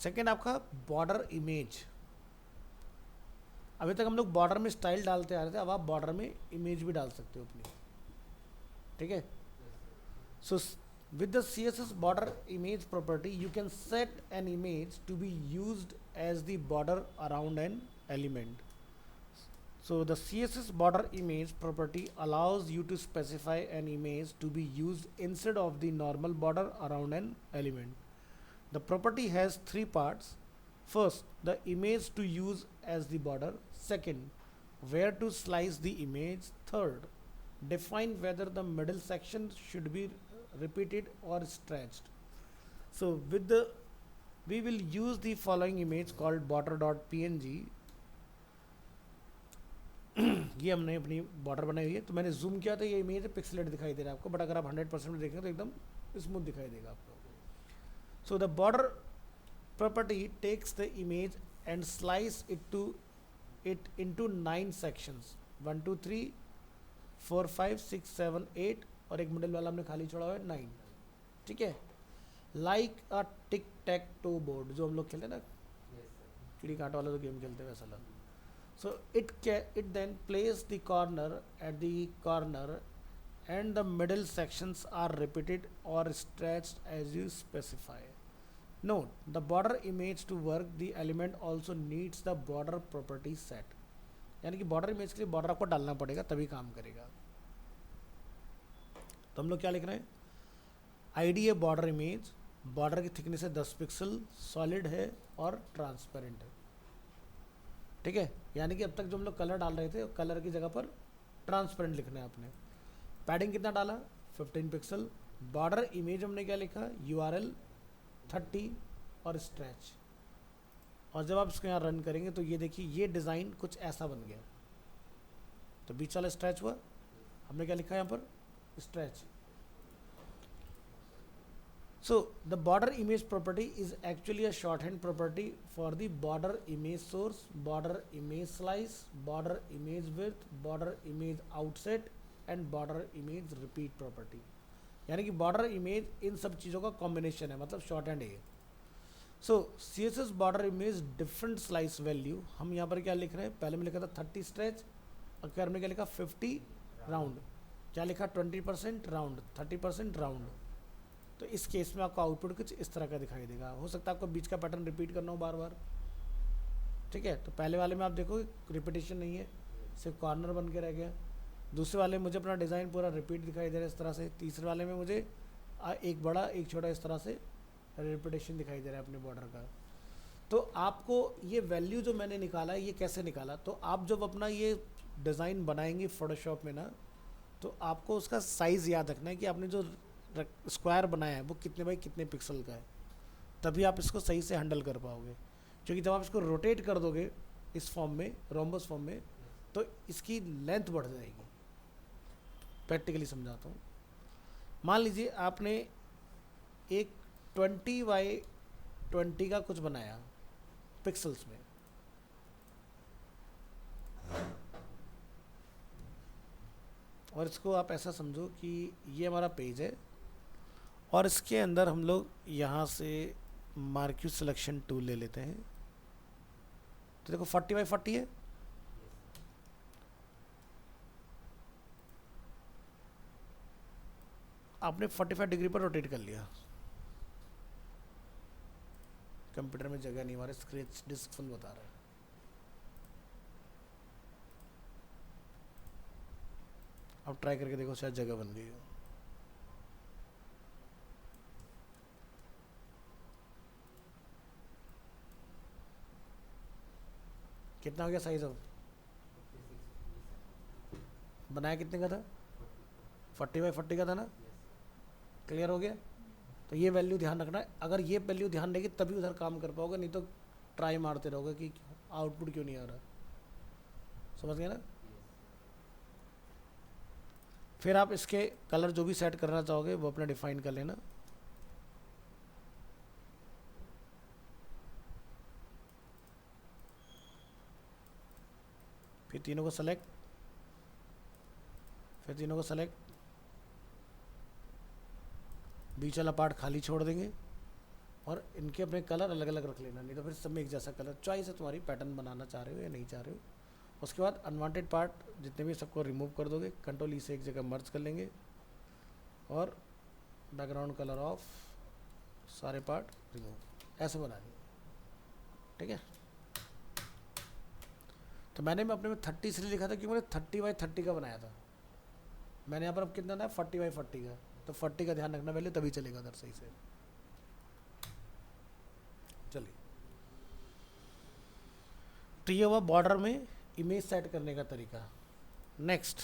सेकेंड आपका बॉर्डर इमेज। अभी तक हम लोग बॉर्डर में स्टाइल डालते आ रहे थे, अब आप बॉर्डर में इमेज भी डाल सकते हो अपनी, ठीक है। सो with the CSS border image property you can set an image to be used as the border around an element. So the CSS border image property allows you to specify an image to be used instead of the normal border around an element. The property has three parts. First, the image to use as the border. Second, where to slice the image. Third, define whether the middle section should be repeated or stretched. So we will use the following image called border.png. ये हमने अपनी border बनाई हुई है, तो मैंने zoom किया तो ये इमेज पिक्सेलेट दिखाई दे रहा है आपको, बट अगर आप 100% में देखें तो एकदम स्मूथ दिखाई देगा आपको। So the border property takes the image and slice it into 9 sections, 1 2 3 4 5 6 7 8, और एक मिडिल वाला हमने खाली छोड़ा हुआ है 9, ठीक है। Like a tick tech to board, जो हम लोग खेलते हैं ना, चिड़ी काट वाला जो गेम खेलते हैं वैसा लग। So it then place the corner at the corner and the middle sections are repeated or stretched as you specify. Note, the border image to work the element also needs the border property set, यानी कि border image के लिए border आपको डालना पड़ेगा तभी काम करेगा। तो हम लोग क्या लिख रहे हैं, आईडी है बॉर्डर इमेज, बॉर्डर की थिकनेस है 10 पिक्सल, सॉलिड है और ट्रांसपेरेंट है, ठीक है। यानी कि अब तक जो हम लोग कलर डाल रहे थे, कलर की जगह पर ट्रांसपेरेंट लिखना है आपने। पैडिंग कितना डाला, 15 पिक्सल। बॉर्डर इमेज हमने क्या लिखा, URL 30 और स्ट्रेच। और जब आप इसको यहाँ रन करेंगे तो ये देखिए ये डिज़ाइन कुछ ऐसा बन गया। तो बीच वाला स्ट्रेच हुआ, हमने क्या लिखा है यहाँ पर, stretch. So the border image property is actually a shorthand property for the border image source, border image slice, border image width, border image outset and border image repeat property. यानी कि border image इन सब चीज़ों का combination है, मतलब shorthand है। So CSS border image different slice value, हम यहाँ पर क्या लिख रहे हैं, पहले में लिखा था 30 stretch, और हमने क्या लिखा 50 round, क्या लिखा 20% राउंड, 30% राउंड। तो इस केस में आपका आउटपुट कुछ इस तरह का दिखाई देगा। हो सकता है आपको बीच का पैटर्न रिपीट करना हो बार बार, ठीक है। तो पहले वाले में आप देखो रिपीटेशन नहीं है, सिर्फ कॉर्नर बन के रह गया। दूसरे वाले में मुझे अपना डिज़ाइन पूरा रिपीट दिखाई दे रहा है इस तरह से। तीसरे वाले में मुझे एक बड़ा एक छोटा इस तरह से रिपीटेशन दिखाई दे रहा है अपने बॉर्डर का। तो आपको ये वैल्यू जो मैंने निकाला ये कैसे निकाला, तो आप जब अपना ये डिज़ाइन बनाएंगे फोटोशॉप में ना, तो आपको उसका साइज़ याद रखना है कि आपने जो स्क्वायर बनाया है वो कितने बाई कितने पिक्सल का है, तभी आप इसको सही से हैंडल कर पाओगे। क्योंकि जब आप इसको रोटेट कर दोगे इस फॉर्म में, रोम्बस फॉर्म में, तो इसकी लेंथ बढ़ जाएगी। प्रैक्टिकली समझाता हूँ। मान लीजिए आपने एक 20x20 का कुछ बनाया पिक्सल्स में, और इसको आप ऐसा समझो कि ये हमारा पेज है और इसके अंदर हम लोग यहाँ से मार्क्यू सिलेक्शन टूल ले लेते हैं। तो देखो 40x40 है, आपने 45 डिग्री पर रोटेट कर लिया। कंप्यूटर में जगह नहीं, हमारे स्क्रैच डिस्क फुल बता रहा है। अब ट्राई करके देखो, शायद जगह बन गई हो। कितना हो गया साइज? अब बनाया कितने का था? 40x40 का था ना? क्लियर हो गया? तो ये वैल्यू ध्यान रखना है। अगर ये वैल्यू ध्यान रहेगी तभी उधर काम कर पाओगे, नहीं तो ट्राई मारते रहोगे कि आउटपुट क्यों नहीं आ रहा। समझ गए ना? फिर आप इसके कलर जो भी सेट करना चाहोगे वो अपना डिफाइन कर लेना। फिर तीनों को सेलेक्ट, फिर तीनों को सेलेक्ट, बीच वाला पार्ट खाली छोड़ देंगे और इनके अपने कलर अलग अलग रख लेना, नहीं तो फिर सब में एक जैसा कलर। चॉइस है तुम्हारी, पैटर्न बनाना चाह रहे हो या नहीं चाह रहे हो। उसके बाद अनवांटेड पार्ट जितने भी सबको रिमूव कर दोगे, कंट्रोल ई से एक जगह मर्ज कर लेंगे और बैकग्राउंड कलर ऑफ, सारे पार्ट रिमूव, ऐसे बना लेंगे। ठीक है? तो मैंने अपने में 30 इसलिए लिखा था क्योंकि मैंने 30x30 का बनाया था। मैंने यहाँ पर अब कितना था? 40x40 का। तो 40 का ध्यान रखना पहले, तभी चलेगा इधर सही से। चलिए, तो ये हुआ बॉर्डर में इमेज सेट करने का तरीका। नेक्स्ट,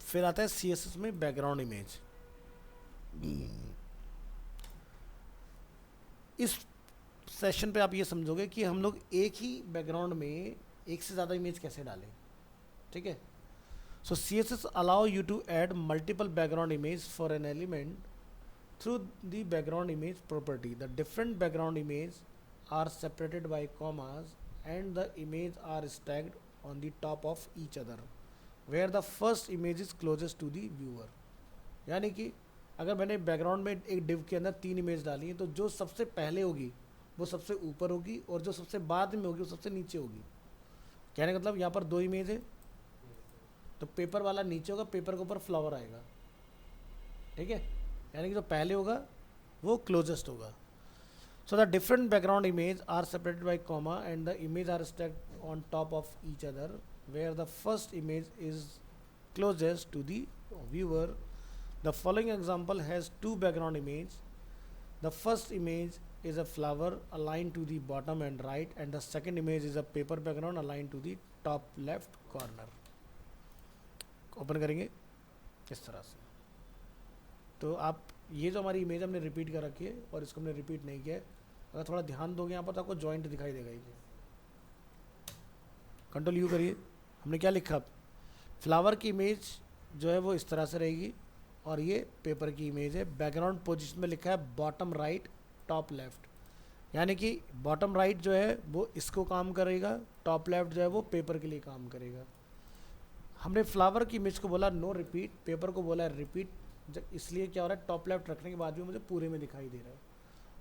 फिर आता है CSS में बैकग्राउंड इमेज। इस सेशन पे आप ये समझोगे कि हम लोग एक ही बैकग्राउंड में एक से ज़्यादा इमेज कैसे डालें। ठीक है? सो CSS allow you to add multiple background image for an element through the background image property. The different background image are separated by commas and the image are stacked on the top of each other where the first image is closest to the viewer. यानी कि अगर मैंने background में एक div के अंदर 3 image डाली है, तो जो सबसे पहले होगी वो सबसे ऊपर होगी और जो सबसे बाद में होगी वो सबसे नीचे होगी। कहने का मतलब यहाँ पर 2 इमेज है, तो पेपर वाला नीचे होगा, पेपर के ऊपर फ्लावर आएगा। ठीक है? यानी कि जो पहले होगा वो क्लोजेस्ट होगा। So the different background image are separated by comma and the image are stacked on top of each other where the first image is closest to the viewer. The following example has 2 background image. The first image is a flower aligned to the bottom and right, and the second image is a paper background aligned to the top left corner. Open करेंगे इस तरह से। तो आप ये जो हमारी image हमने रिपीट कर रखी है और इसको हमने रिपीट नहीं किया है, अगर थोड़ा ध्यान दोगे यहाँ पर तो आपको जॉइंट दिखाई देगा। ये कंट्रोल यू करिए, हमने क्या लिखा? फ्लावर की इमेज जो है वो इस तरह से रहेगी और ये पेपर की इमेज है। बैकग्राउंड पोजीशन में लिखा है बॉटम राइट टॉप लेफ्ट, यानी कि बॉटम राइट जो है वो इसको काम करेगा, टॉप लेफ्ट जो है वो पेपर के लिए काम करेगा। हमने फ्लावर की इमेज को बोला नो रिपीट, पेपर को बोला रिपीट, इसलिए क्या हो रहा है, टॉप लेफ्ट रखने के बाद भी मुझे पूरे में दिखाई दे रहा है।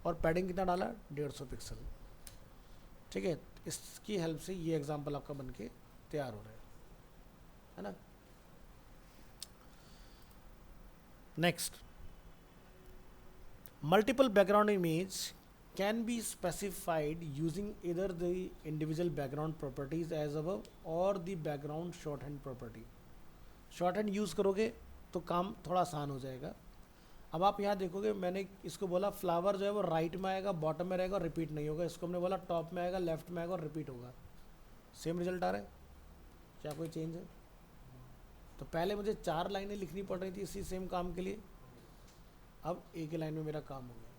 और पैडिंग कितना डाला? 150 पिक्सल। ठीक है? इसकी हेल्प से ये एग्जाम्पल आपका बन के तैयार हो रहा है ना? Next, multiple background image can be specified using either the individual background properties as above or the background shorthand property. Shorthand use करोगे तो काम थोड़ा आसान हो जाएगा। अब आप यहाँ देखोगे, मैंने इसको बोला फ्लावर जो है वो राइट में आएगा, बॉटम में रहेगा और रिपीट नहीं होगा। इसको हमने बोला टॉप में आएगा, लेफ्ट में आएगा और रिपीट होगा। सेम रिजल्ट आ रहा है? क्या कोई चेंज है? तो पहले मुझे 4 लाइनें लिखनी पड़ रही थी इसी सेम काम के लिए, अब एक ही लाइन में मेरा काम हो गया।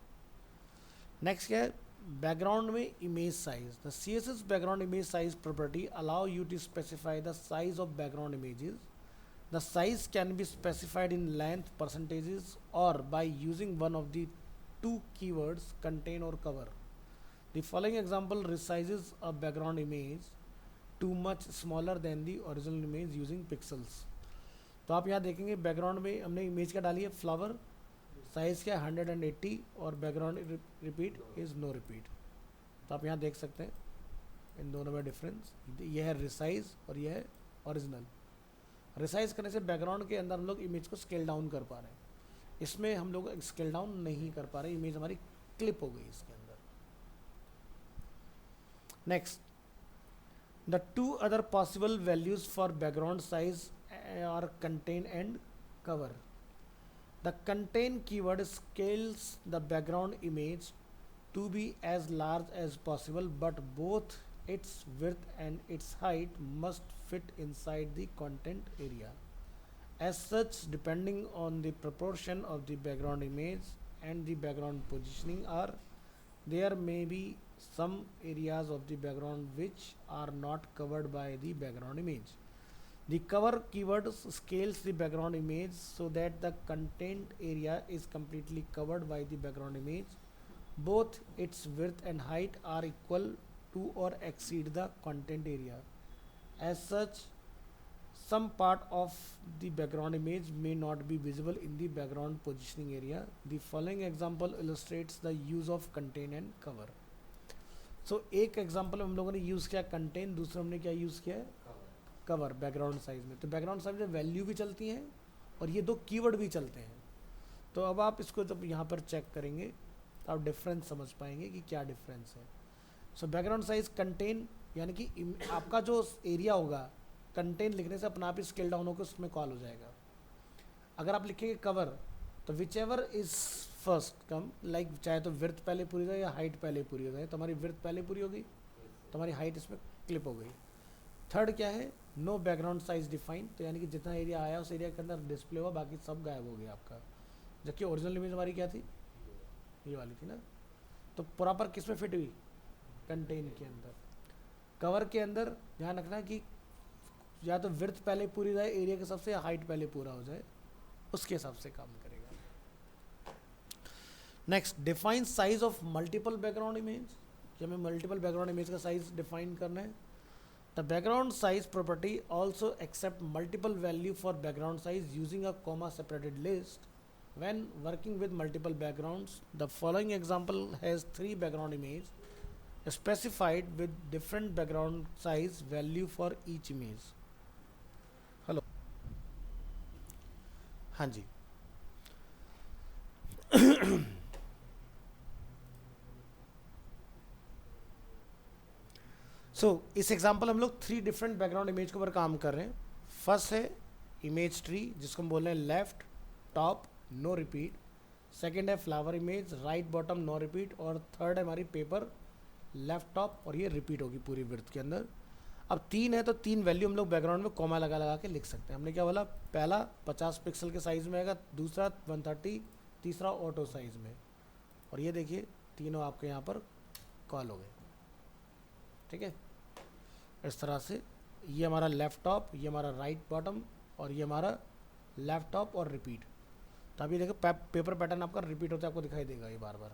नेक्स्ट क्या है, बैकग्राउंड में image size. The CSS background image size property allow you to specify the size of background images. The size can be specified in length, percentages or by using one of the two keywords contain or cover. The following example resizes a background image too much smaller than the original image using pixels. तो आप यहाँ देखेंगे background में हमने image क्या डाली है, flower, size क्या है 180 और background repeat is no repeat. तो आप यहाँ देख सकते हैं इन दोनों में डिफरेंस, ये है रिसाइज और ये है ओरिजिनल। रिसाइज करने से बैकग्राउंड के अंदर हम लोग इमेज को स्केल डाउन कर पा रहे हैं, इसमें हम लोग स्केल डाउन नहीं कर पा रहे, इमेज हमारी क्लिप हो गई इसके अंदर। Next, the two other possible values for background size are contain and cover. The contain keyword scales the background image to be as large as possible but both its width and its height must fit inside the content area. As such, depending on the proportion of the background image and the background positioning there may be some areas of the background which are not covered by the background image. The cover keyword scales the background image so that the content area is completely covered by the background image. Both its width and height are equal to or exceed the content area. As such, some part of the background image may not be visible in the background positioning area. The following example illustrates the use of contain and cover. So एक example हम लोगों ने use किया contain, दूसरा हमने क्या use किया है कवर बैकग्राउंड साइज में। तो बैकग्राउंड साइज में वैल्यू भी चलती हैं और ये दो कीवर्ड भी चलते हैं। तो अब आप इसको जब यहाँ पर चेक करेंगे तो आप डिफरेंस समझ पाएंगे कि क्या डिफरेंस है। सो बैकग्राउंड साइज कंटेन यानी कि आपका जो एरिया होगा कंटेन लिखने से अपना आप ही स्केल डाउन होकर उसमें कॉल हो जाएगा। अगर आप लिखेंगे कवर तो which ever is first come, like चाहे तो विर्थ पहले पूरी हो जाए या हाइट पहले पूरी हो जाए, तो हमारी विर्थ पहले पूरी हो गई तो हमारी हाइट इसमें क्लिप हो गई। थर्ड क्या है, नो बैकग्राउंड साइज डिफाइन, तो यानी कि जितना एरिया आया उस एरिया के अंदर डिस्प्ले हुआ, बाकी सब गायब हो गया आपका। जबकि ओरिजिनल इमेज हमारी क्या थी, ये वाली थी ना, तो प्रॉपर किस में फिट हुई, कंटेन के अंदर। कवर के अंदर ध्यान रखना कि या तो विर्थ पहले पूरी हो जाए एरिया के हिसाब से या हाइट पहले पूरा हो जाए, उसके हिसाब से काम करेगा। Next, define size of multiple background image, कि हमें मल्टीपल बैकग्राउंड इमेज का साइज डिफाइन करना है। The background size property also accept multiple value for background size using a comma separated list when working with multiple backgrounds. The following example has 3 background image specified with different background size value for each image. Hello, हाँ जी। इस example हम लोग 3 different background image के ऊपर काम कर रहे हैं। फर्स्ट है इमेज ट्री जिसको हम बोल रहे हैं left top no repeat, second है flower image right bottom no repeat, और थर्ड है हमारी पेपर लेफ्ट टॉप और ये रिपीट होगी पूरी विड्थ के अंदर। अब 3 है तो 3 वैल्यू हम लोग बैकग्राउंड में कॉमा लगा लगा के लिख सकते हैं। हमने क्या बोला, पहला 50 पिक्सल के साइज़ में आएगा, दूसरा 130, तीसरा ऑटो साइज़ में, और ये देखिए तीनों आपके यहाँ पर कॉल हो गए। ठीक है, इस तरह से ये हमारा लेफ्ट टॉप, ये हमारा राइट बॉटम और ये हमारा लेफ्ट टॉप और रिपीट। तो अभी देखो पेपर पैटर्न आपका रिपीट होता है, आपको दिखाई देगा ये बार बार।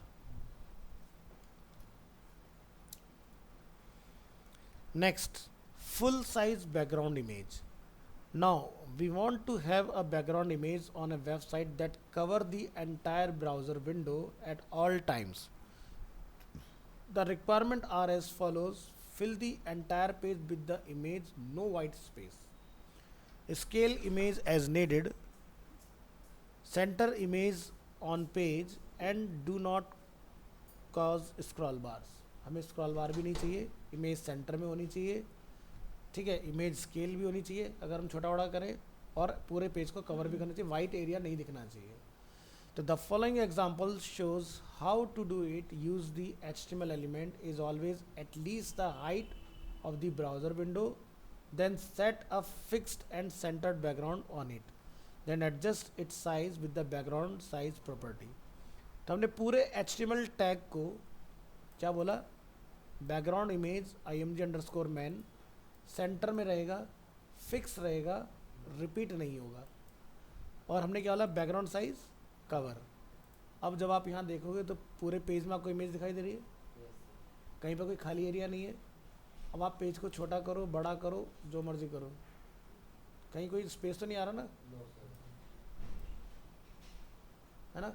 Next, full size background image. Now we want to have a background image on a website that cover the entire browser window at all times. The requirement are as follows, fill the entire page with the image, no white space, scale image as needed, center image on page and do not cause scroll bars। हमें scroll बार भी नहीं चाहिए, image centre में होनी चाहिए। ठीक है, image scale भी होनी चाहिए अगर हम छोटा बड़ा करें, और पूरे पेज को कवर भी करना चाहिए, वाइट एरिया नहीं दिखना चाहिए। तो the following example shows how to do it. Use the HTML element is always at least the height of the browser window, then set a fixed and centered background on it, then adjust its size with the background size property. तो हमने पूरे HTML tag को क्या बोला, background image img_man centre में रहेगा, fix रहेगा, repeat नहीं होगा। और हमने क्या बोला, बैकग्राउंड साइज कवर। अब जब आप यहाँ देखोगे तो पूरे पेज में आपको इमेज दिखाई दे रही है, कहीं पर कोई खाली एरिया नहीं है। अब आप पेज को छोटा करो, बड़ा करो, जो मर्जी करो, कहीं कोई स्पेस तो नहीं आ रहा ना, है ना।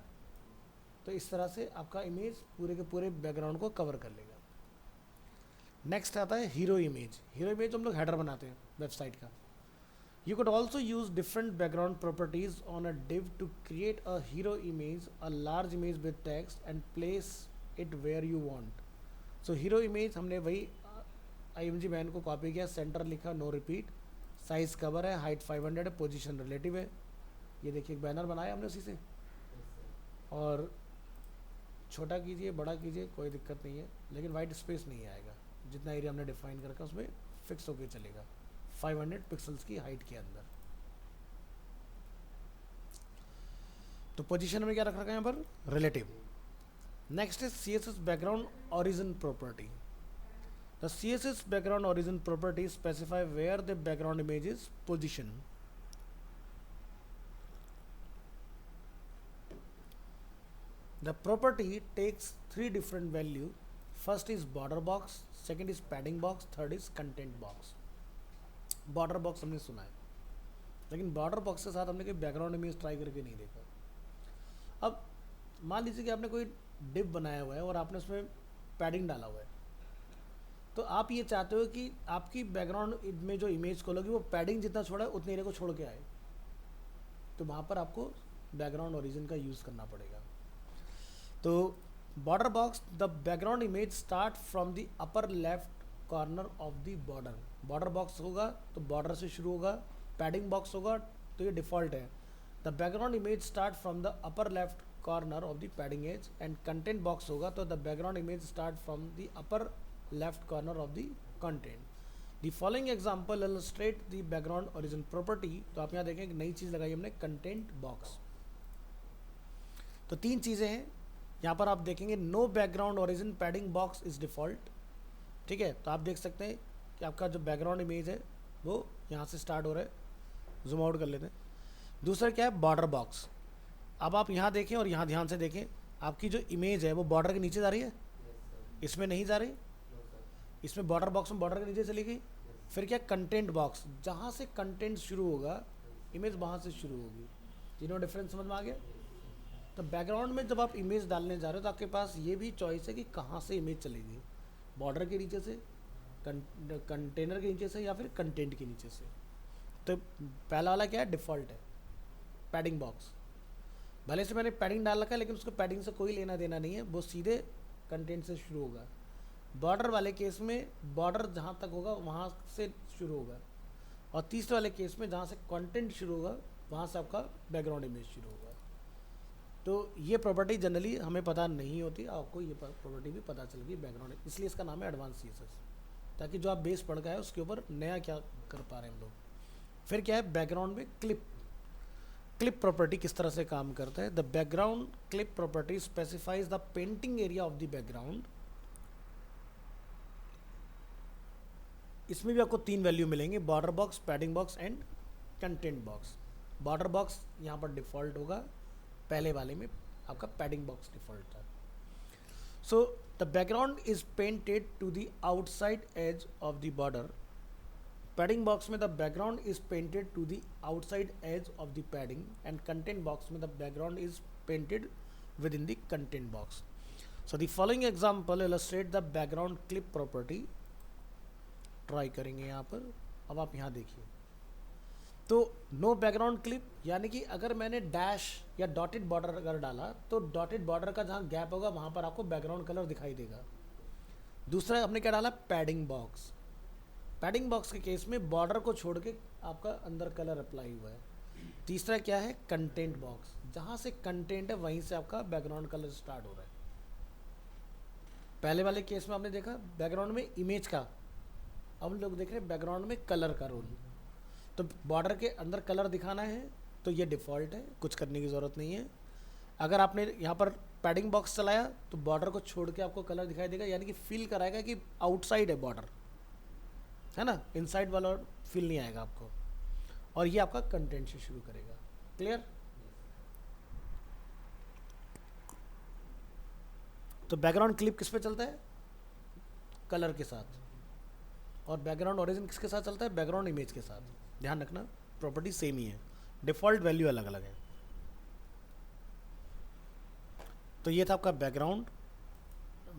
तो इस तरह से आपका इमेज पूरे के पूरे बैकग्राउंड को कवर कर लेगा। नेक्स्ट आता है हीरो इमेज। हीरो इमेज हम लोग हेडर बनाते हैं वेबसाइट का। You could also use different background properties on a div to create a hero image, a large image with text and place it where you want. So hero image हमने वही img_man को copy किया, centre लिखा, no repeat, size cover है, height 500 है, position relative है। ये देखिए एक बैनर बनाया हमने उसी से, और छोटा कीजिए, बड़ा कीजिए, कोई दिक्कत नहीं है, लेकिन वाइट स्पेस नहीं आएगा। जितना एरिया हमने डिफाइन कर रखा उसमें फिक्स होके चलेगा 500 पिक्सल्स की हाइट के अंदर। तो पोजीशन में क्या रख रखा है यहाँ पर, relative. Next is CSS background origin property. The CSS background origin property specify where the background image is position. The property takes 3 different value. First is border box, second is padding box, third is content box. Border box हमने सुना है, लेकिन border box के साथ हमने कोई background image try करके नहीं देखा। अब मान लीजिए कि आपने कोई डिप बनाया हुआ है और आपने उसमें पैडिंग डाला हुआ है, तो आप ये चाहते हो कि आपकी बैकग्राउंड में जो इमेज खोलोगी वो पैडिंग जितना छोड़ा है उतने एरिया को छोड़ के आए, तो वहाँ पर आपको बैकग्राउंड ओरिजिन का यूज़ करना पड़ेगा। तो border box, the background image start from the upper left corner of the border. Border box होगा तो बॉर्डर से शुरू होगा, पैडिंग बॉक्स होगा तो ये डिफ़ॉल्ट है। The background image start from the upper left corner of the padding edge, and content box होगा तो the background image start from the upper left corner of the content. The following example illustrate the background origin property. तो आप यहाँ देखें एक नई चीज़ लगाई हमने, कंटेंट बॉक्स। तो 3 चीज़ें हैं यहाँ पर, आप देखेंगे no background origin padding box is default, ठीक है। तो आप देख सकते हैं कि आपका जो बैकग्राउंड इमेज है वो यहाँ से स्टार्ट हो रहा है, जूम आउट कर लेते हैं। दूसरा क्या है, बॉर्डर बॉक्स। अब आप यहाँ देखें और यहाँ ध्यान से देखें, आपकी जो इमेज है वो बॉर्डर के नीचे जा रही है, इसमें नहीं जा रही, इसमें बॉर्डर बॉक्स में बॉर्डर के नीचे चली गई। फिर क्या, कंटेंट बॉक्स, जहाँ से कंटेंट शुरू होगा इमेज वहाँ से शुरू होगी। तीनों डिफरेंस समझ में आ गया। तो बैकग्राउंड में जब आप इमेज डालने जा रहे हो तो आपके पास ये भी चॉइस है कि कहाँ से इमेज चलेगी, बॉर्डर के नीचे से, कंटेनर के नीचे से, या फिर कंटेंट के नीचे से। तो पहला वाला क्या है, डिफ़ॉल्ट है, पैडिंग बॉक्स। भले से मैंने पैडिंग डाल रखा है लेकिन उसको पैडिंग से कोई लेना देना नहीं है, वो सीधे कंटेंट से शुरू होगा। बॉर्डर वाले केस में बॉर्डर जहाँ तक होगा वहाँ से शुरू होगा, और तीसरे वाले केस में जहाँ से कंटेंट शुरू होगा वहाँ से आपका बैकग्राउंड इमेज शुरू होगा। तो ये प्रॉपर्टी जनरली हमें पता नहीं होती, आपको ये प्रॉपर्टी भी पता चल गई बैकग्राउंड, इसलिए इसका नाम है एडवांस CSS, ताकि जो आप बेस पढ़ गए उसके ऊपर नया क्या कर पा रहे हैं हम लोग। फिर क्या है, बैकग्राउंड में क्लिप प्रॉपर्टी किस तरह से काम करता है। The background clip property specifies the painting area of the background. इसमें भी आपको 3 वैल्यू मिलेंगे, border box, padding box and content box. Border box यहाँ पर डिफ़ॉल्ट होगा, पहले वाले में आपका पैडिंग बॉक्स डिफ़ॉल्ट था। So the background is painted to the outside edge of the border. Padding box में the background is painted to the outside edge of the padding, and content box में the background is painted within the content box. So the following example illustrate the background clip property. Try करेंगे यहाँ पर। अब आप यहाँ देखिए, तो no background clip, यानी कि अगर मैंने डैश या डॉटेड बॉर्डर अगर डाला तो डॉटेड बॉर्डर का जहाँ गैप होगा वहाँ पर आपको बैकग्राउंड कलर दिखाई देगा। दूसरा हमने क्या डाला, पैडिंग बॉक्स। पैडिंग बॉक्स के केस में बॉर्डर को छोड़ के आपका अंदर कलर अप्लाई हुआ है। तीसरा क्या है, कंटेंट बॉक्स, जहाँ से कंटेंट है वहीं से आपका बैकग्राउंड कलर स्टार्ट हो रहा है। पहले वाले केस में आपने देखा बैकग्राउंड में इमेज का, अब हम लोग देख रहे हैं बैकग्राउंड में कलर का रोल। तो बॉर्डर के अंदर कलर दिखाना है तो ये डिफ़ॉल्ट है, कुछ करने की ज़रूरत नहीं है। अगर आपने यहाँ पर पैडिंग बॉक्स चलाया तो बॉर्डर को छोड़ के आपको कलर दिखाई देगा, यानी कि फील कराएगा कि आउटसाइड है बॉर्डर, है ना, इनसाइड वाला फील नहीं आएगा आपको। और ये आपका कंटेंट से शुरू करेगा। क्लियर? तो बैकग्राउंड क्लिप किस पे चलता है? कलर के साथ। और बैकग्राउंड ओरिजिन किसके साथ चलता है? बैकग्राउंड इमेज के साथ। ध्यान रखना, प्रॉपर्टी सेम ही है, डिफ़ॉल्ट वैल्यू अलग अलग है। तो ये था आपका बैकग्राउंड।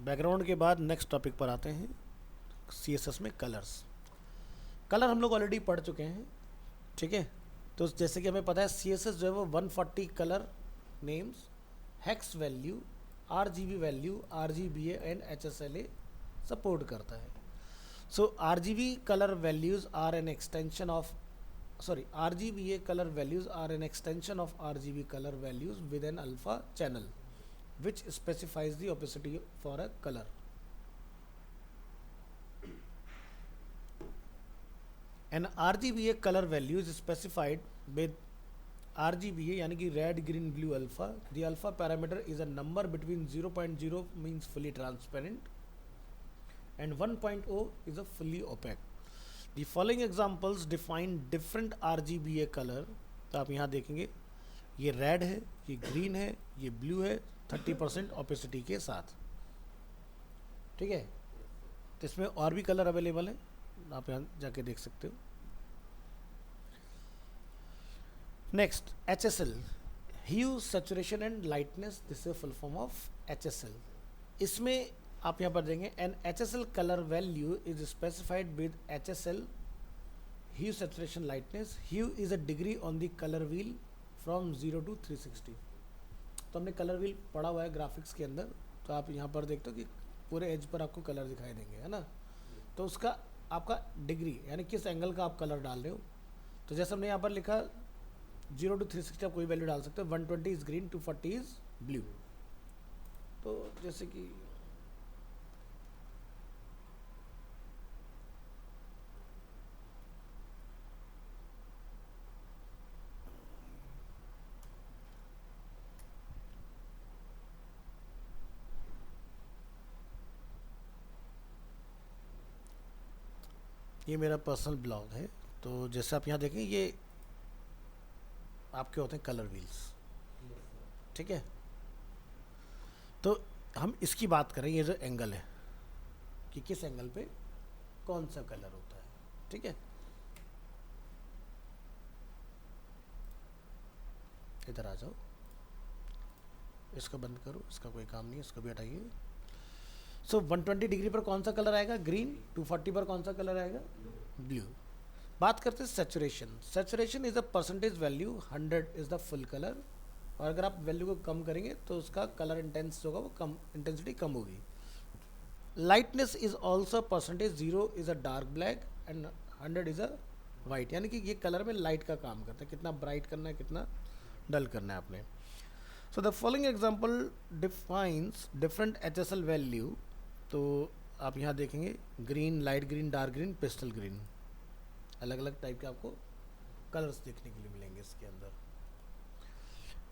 बैकग्राउंड के बाद नेक्स्ट टॉपिक पर आते हैं, CSS में कलर्स। कलर हम लोग ऑलरेडी पढ़ चुके हैं, ठीक है। तो जैसे कि हमें पता है CSS जो है वो 140 colour names, hex value, RGB value, RGBA and HSLA support करता है। So RGB colour values are an extension of RGBA color values are an extension of RGB color values with an alpha channel which specifies the opacity for a color. An RGBA color value is specified with RGBA यानी कि red, green, blue, alpha. The alpha parameter is a number between 0.0 means fully transparent and 1.0 is a fully opaque. The following examples define different RGBA color. तो आप यहाँ देखेंगे ये red है, ये green है, ये ब्लू है, 30% ओपेसिटी के साथ, ठीक है। तो इसमें और भी कलर अवेलेबल है, आप यहाँ जाके देख सकते हो। Next HSL, hue, saturation and lightness, this is full form of HSL। इसमें आप यहाँ पर देंगे an HSL colour value is specified with HSL hue, saturation, lightness. Hue is a degree on the colour wheel from 0 to 360। तो हमने colour wheel पढ़ा हुआ है ग्राफिक्स के अंदर, तो आप यहाँ पर देखते हो कि पूरे एज पर आपको कलर दिखाई देंगे, है ना। तो उसका आपका डिग्री यानी किस एंगल का आप कलर डाल रहे हो। तो जैसे हमने यहाँ पर लिखा 0 to 360 आप कोई वैल्यू डाल सकते हो। 120 इज़ ग्रीन, 240 इज़ ब्लू। तो जैसे कि ये मेरा पर्सनल ब्लॉग है। तो जैसे आप यहाँ देखें ये आपके होते हैं कलर व्हील्स, ठीक है। तो हम इसकी बात करें, ये जो एंगल है कि किस एंगल पे कौन सा कलर होता है, ठीक है। इधर आ जाओ, इसको बंद करो, इसका कोई काम नहीं है, इसको भी हटाइए। सो 120 डिग्री पर कौन सा कलर आएगा? ग्रीन। 240 पर कौन सा कलर आएगा? ब्लू। बात करते हैं saturation. Saturation is a percentage value, 100 is the full colour. और अगर आप वैल्यू को कम करेंगे तो उसका कलर इंटेंस होगा वो कम, इंटेंसिटी कम होगी। Lightness is also percentage, 0 is a dark black and 100 is a white, यानी कि ये कलर में लाइट का काम करता है, कितना ब्राइट करना है, कितना डल करना है आपने। सो the following example defines different HSL value. तो आप यहाँ देखेंगे green, light green, dark green, pastel green, अलग अलग टाइप के आपको कलर्स देखने के लिए मिलेंगे इसके अंदर।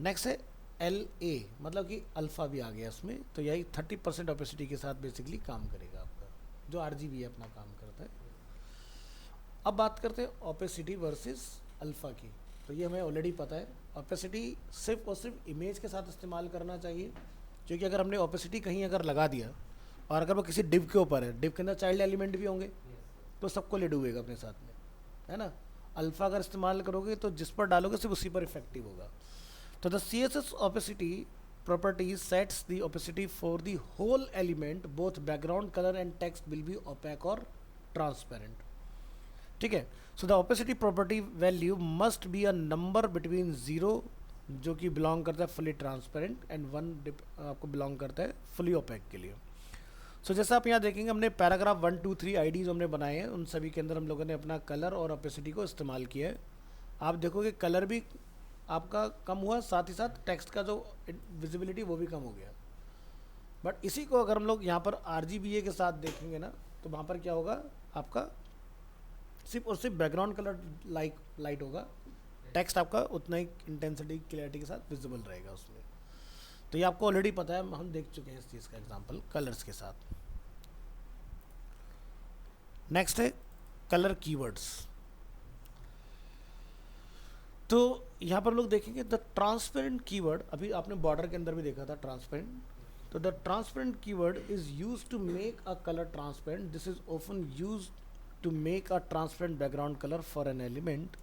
नेक्स्ट है LA, मतलब कि अल्फ़ा भी आ गया इसमें। तो यही 30% ओपेसिटी के साथ बेसिकली काम करेगा आपका, जो RGB अपना काम करता है। अब बात करते हैं ओपेसिटी वर्सेस अल्फ़ा की। तो ये हमें ऑलरेडी पता है, ओपेसिटी सिर्फ और सिर्फ इमेज के साथ इस्तेमाल करना चाहिए, क्योंकि अगर हमने ओपेसिटी कहीं अगर लगा दिया और अगर वो किसी डिव के ऊपर है, डिव के अंदर चाइल्ड एलिमेंट भी होंगे, तो सबको ले डूबेगा अपने साथ में, है ना। अल्फ़ा अगर इस्तेमाल करोगे तो जिस पर डालोगे सिर्फ उसी पर इफेक्टिव होगा। तो the CSS opacity property sets the opacity for the whole element, both background color and text will be opaque or transparent, ठीक है। So the opacity property value must be a number between 0 जो कि belong करता है fully transparent and 1 आपको belong करता है fully OPEC के लिए। सो जैसा आप यहाँ देखेंगे हमने पैराग्राफ 1, 2, 3 IDs हमने बनाए हैं, उन सभी के अंदर हम लोगों ने अपना कलर और ओपेसिटी को इस्तेमाल किया है। आप देखोगे कलर भी आपका कम हुआ, साथ ही साथ टेक्स्ट का जो विजिबिलिटी वो भी कम हो गया। बट इसी को अगर हम लोग यहाँ पर RGBA के साथ देखेंगे ना, तो वहाँ पर क्या होगा, आपका सिर्फ और सिर्फ बैकग्राउंड कलर लाइट होगा टेक्स्ट आपका उतना ही इंटेंसिटी क्लैरिटी के साथ विजिबल रहेगा उसमें। तो ये आपको ऑलरेडी पता है, हम देख चुके हैं इस चीज़ का एग्जांपल कलर्स के साथ। नेक्स्ट है कलर कीवर्ड्स। तो यहाँ पर लोग देखेंगे द ट्रांसपेरेंट कीवर्ड, अभी आपने बॉर्डर के अंदर भी देखा था ट्रांसपेरेंट। तो the transparent keyword is use to make a colour transparent. This is often use to make a transparent background color for an element.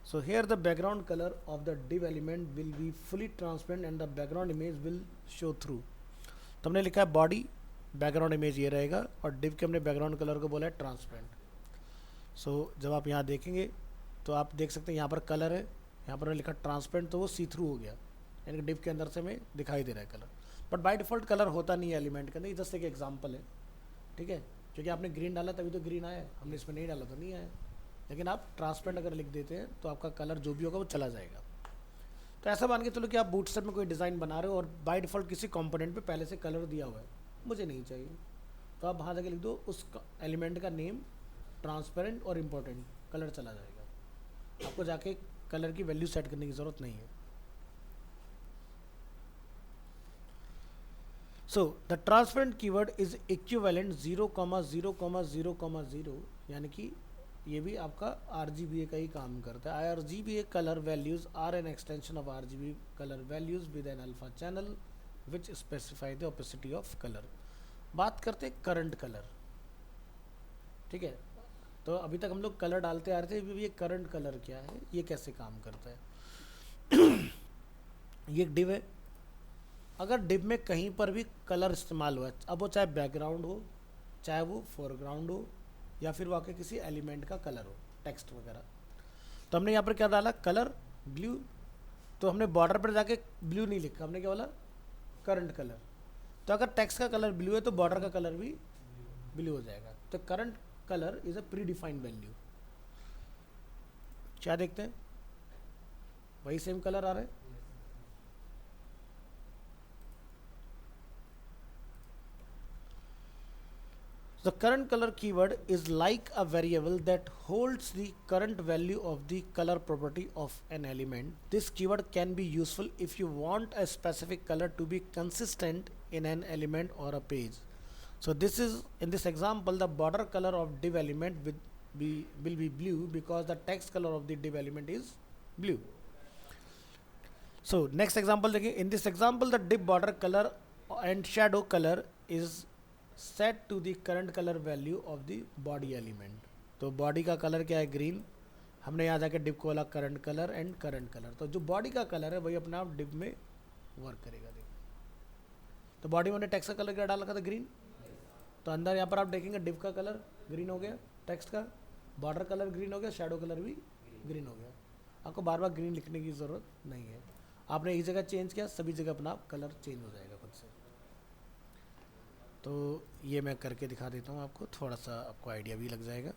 So here the background color of the div element will be fully transparent and the background image will show through. तो हमने लिखा है body background image ये रहेगा और div के हमने background colour को बोला है ट्रांसपेरेंट। सो जब आप यहाँ देखेंगे तो आप देख सकते हैं यहाँ पर कलर है, यहाँ पर लिखा ट्रांसपेरेंट, तो वो सी थ्रू हो गया, यानी कि डिव के अंदर से हमें दिखाई दे रहा है colour. But by default colour होता नहीं है एलिमेंट के अंदर, ये जस्ट एक एग्जाम्पल है, ठीक है। क्योंकि आपने ग्रीन डाला तभी तो ग्रीन आया, हमने इसमें नहीं डाला तो नहीं आया। लेकिन आप ट्रांसपेरेंट अगर लिख देते हैं तो आपका कलर जो भी होगा वो चला जाएगा। तो ऐसा मान के चलो कि आप बूटस्ट्रैप में कोई डिज़ाइन बना रहे हो और बाय डिफ़ॉल्ट किसी कंपोनेंट पे पहले से कलर दिया हुआ है, मुझे नहीं चाहिए, तो आप वहाँ जाके लिख दो उस एलिमेंट का नेम ट्रांसपेरेंट और इम्पोर्टेंट, कलर चला जाएगा। आपको जाके कलर की वैल्यू सेट करने की ज़रूरत नहीं है। So the transparent keyword is equivalent 0,0,0,0,0, यानी कि ये भी आपका RGBA का ही काम करता है। RGBA color values are an extension of RGB color values with an alpha channel which specify the opacity of color। बात करते हैं करंट कलर, ठीक है। तो अभी तक हम लोग कलर डालते आ रहे थे, ये करंट कलर क्या है, ये कैसे काम करता है। ये एक डिव है, अगर डिव में कहीं पर भी कलर इस्तेमाल हुआ है, अब वो चाहे बैकग्राउंड हो, चाहे वो फोरग्राउंड हो, या फिर वाकई किसी एलिमेंट का कलर हो, टेक्स्ट वगैरह, तो हमने यहाँ पर क्या डाला, कलर ब्लू। तो हमने बॉर्डर पर जाके ब्लू नहीं लिखा, हमने क्या बोला, करंट कलर। तो अगर टेक्स्ट का कलर ब्लू है तो बॉर्डर का कलर भी ब्लू हो जाएगा। तो current colour is a pre defined value. क्या देखते हैं, वही सेम कलर आ रहा है। The current color keyword is like a variable that holds the current value of the color property of an element. This keyword can be useful if you want a specific color to be consistent in an element or a page. So this is, in this example, the border color of div element will be blue because the text color of the div element is blue. So next example देखिए, in this example the div border color and shadow color is set to the current colour value of the body element. तो body का colour क्या है, green, हमने यहाँ जाके div को बोला current colour and current colour. तो जो बॉडी का कलर है वही अपने आप डिव में वर्क करेगा। देखिए, तो बॉडी में हमने टेक्स्ट का कलर क्या डाल रखा था, ग्रीन, तो अंदर यहाँ पर आप देखेंगे डिव का कलर ग्रीन हो गया, टेक्स्ट का बॉर्डर कलर ग्रीन हो गया, शैडो कलर भी ग्रीन हो गया। आपको बार बार ग्रीन लिखने की ज़रूरत नहीं है, आपने एक जगह चेंज किया, सभी जगह अपना कलर चेंज हो जाएगा खुद से। तो ये मैं करके दिखा देता हूँ आपको, थोड़ा सा आपको आइडिया भी लग जाएगा।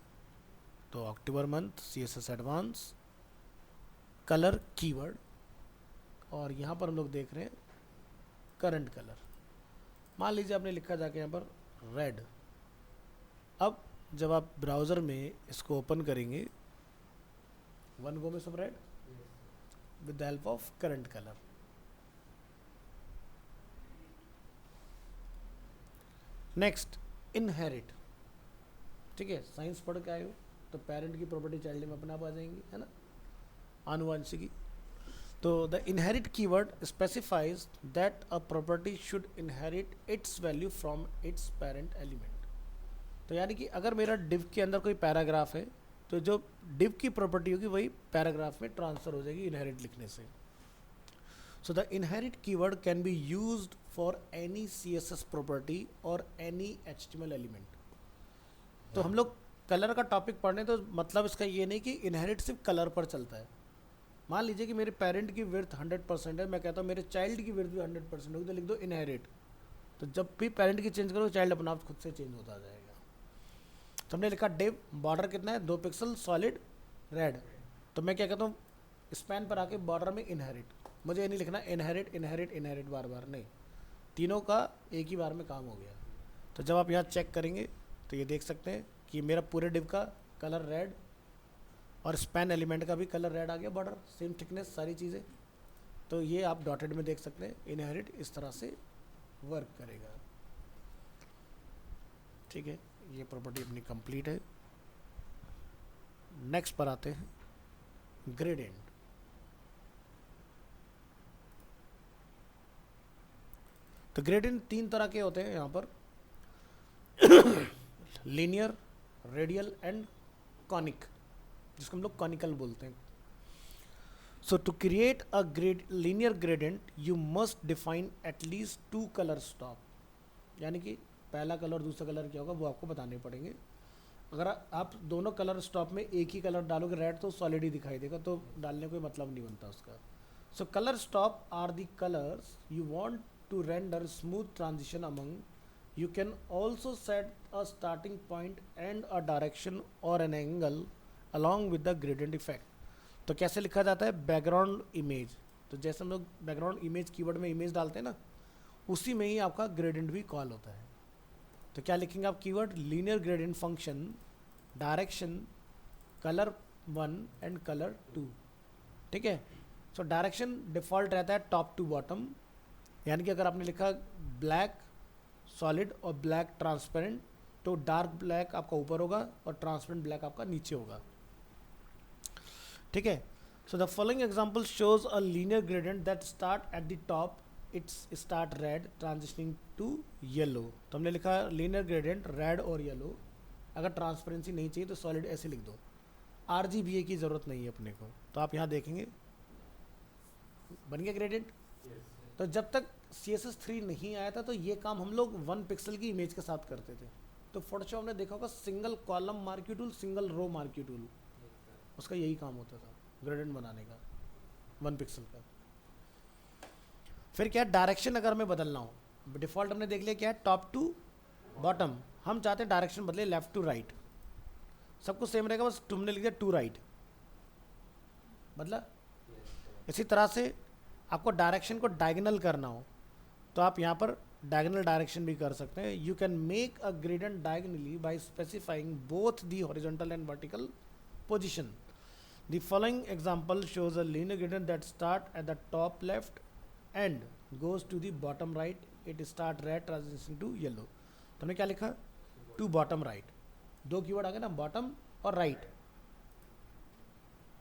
तो October month CSS advance colour keyword, और यहाँ पर हम लोग देख रहे हैं करंट कलर। मान लीजिए आपने लिखा जाके यहाँ पर रेड। अब जब आप ब्राउज़र में इसको ओपन करेंगे, वन गो में सब read with the help of current colour. Next, inherit, ठीक है, साइंस पढ़ के आए हो तो पेरेंट की प्रॉपर्टी चाइल्ड में अपने आप आ जाएंगी, है ना, आनुवंशिकी। तो the inherit keyword specifies that a property should inherit it's value from its parent element. तो यानी कि अगर मेरा डिव के अंदर कोई पैराग्राफ है तो जो डिव की प्रॉपर्टी होगी वही पैराग्राफ में ट्रांसफर हो जाएगी इनहेरिट लिखने से। So the inherit keyword can be used for any CSS property or any HTML element। तो हम लोग कलर का टॉपिक पढ़ने, तो मतलब इसका ये नहीं कि इनहेरिट सिर्फ कलर पर चलता है। मान लीजिए कि मेरे पेरेंट की विड्थ 100% है, मैं कहता हूँ मेरे चाइल्ड की विड्थ भी 100% होगी, तो लिख दो इनहेरिट। तो जब भी पेरेंट की चेंज करो चाइल्ड अपना आप खुद से चेंज होता जाएगा। तो हमने लिखा डिव बॉर्डर कितना है, 2 पिक्सल सॉलिड रेड। तो मैं क्या कहता हूँ, स्पैन पर आके बॉर्डर में इनहेरिट, मुझे ये नहीं लिखना इनहेरिट इनहेरिट इनहेरिट बार बार, नहीं, तीनों का एक ही बार में काम हो गया। तो जब आप यहाँ चेक करेंगे तो ये देख सकते हैं कि मेरा पूरे डिव का कलर रेड और स्पैन एलिमेंट का भी कलर रेड आ गया, बॉर्डर सेम थिकनेस सारी चीज़ें। तो ये आप डॉटेड में देख सकते हैं, इनहेरिट इस तरह से वर्क करेगा। ठीक है, ये प्रॉपर्टी अपनी कंप्लीट है। नेक्स्ट पर आते हैं ग्रेडियंट। तो ग्रेडियंट तीन तरह के होते हैं यहाँ पर, लीनियर, रेडियल एंड कॉनिक, जिसको हम लोग कॉनिकल बोलते हैं। So to create a linear gradient you must define at least 2 colour stop, यानी कि पहला कलर और दूसरा कलर क्या होगा वो आपको बताने पड़ेंगे। अगर आप दोनों कलर स्टॉप में एक ही कलर डालोगे रेड, तो सॉलिड ही दिखाई देगा, तो डालने कोई मतलब नहीं बनता उसका। So colour stop are the colours you want to render smooth transition among. You can also set a starting point and a direction or an angle along with the gradient effect. तो कैसे लिखा जाता है, background image. तो जैसे हम लोग background image keyword में इमेज डालते हैं ना, उसी में ही आपका ग्रेडियंट भी कॉल होता है। तो क्या लिखेंगे आप keyword, linear gradient function direction colour 1 and colour 2। ठीक है, सो डायरेक्शन डिफॉल्ट रहता है टॉप टू बॉटम, यानी कि अगर आपने लिखा ब्लैक सॉलिड और ब्लैक ट्रांसपेरेंट, तो डार्क ब्लैक आपका ऊपर होगा और ट्रांसपेरेंट ब्लैक आपका नीचे होगा। ठीक है, so the following example shows a linear gradient that start at the top, its start red transitioning to yellow. तो हमने लिखा लीनियर ग्रेडियंट रेड और येलो। अगर ट्रांसपेरेंसी नहीं चाहिए तो सॉलिड ऐसे लिख दो, RGBA की ज़रूरत नहीं है अपने को। तो आप यहाँ देखेंगे बन गया ग्रेडियंट। तो जब तक CSS 3 नहीं आया था तो ये काम हम लोग 1 पिक्सल की इमेज के साथ करते थे। तो फोटोशॉप ने देखा होगा single column marquee tool, single row marquee tool, उसका यही काम होता था ग्रेडियंट बनाने का 1 पिक्सल का। फिर क्या है, डायरेक्शन अगर हमें बदलना हो, डिफ़ॉल्ट हमने देख लिया क्या है, टॉप टू बॉटम। हम चाहते हैं डायरेक्शन बदले लेफ्ट टू राइट, सब कुछ सेम रहेगा, बस तुमने लिख दिया टू राइट, बदला। इसी तरह से आपको डायरेक्शन को डायगोनल करना हो तो आप यहाँ पर डायगोनल डायरेक्शन भी कर सकते हैं। You can make a gradient diagonally by specifying both the horizontal and vertical position. The following example shows a linear gradient that start at the top left and goes to the bottom right, it start red transitioning to yellow. तो हमने क्या लिखा, to bottom right, 2 keyword आ गए ना, bottom और right.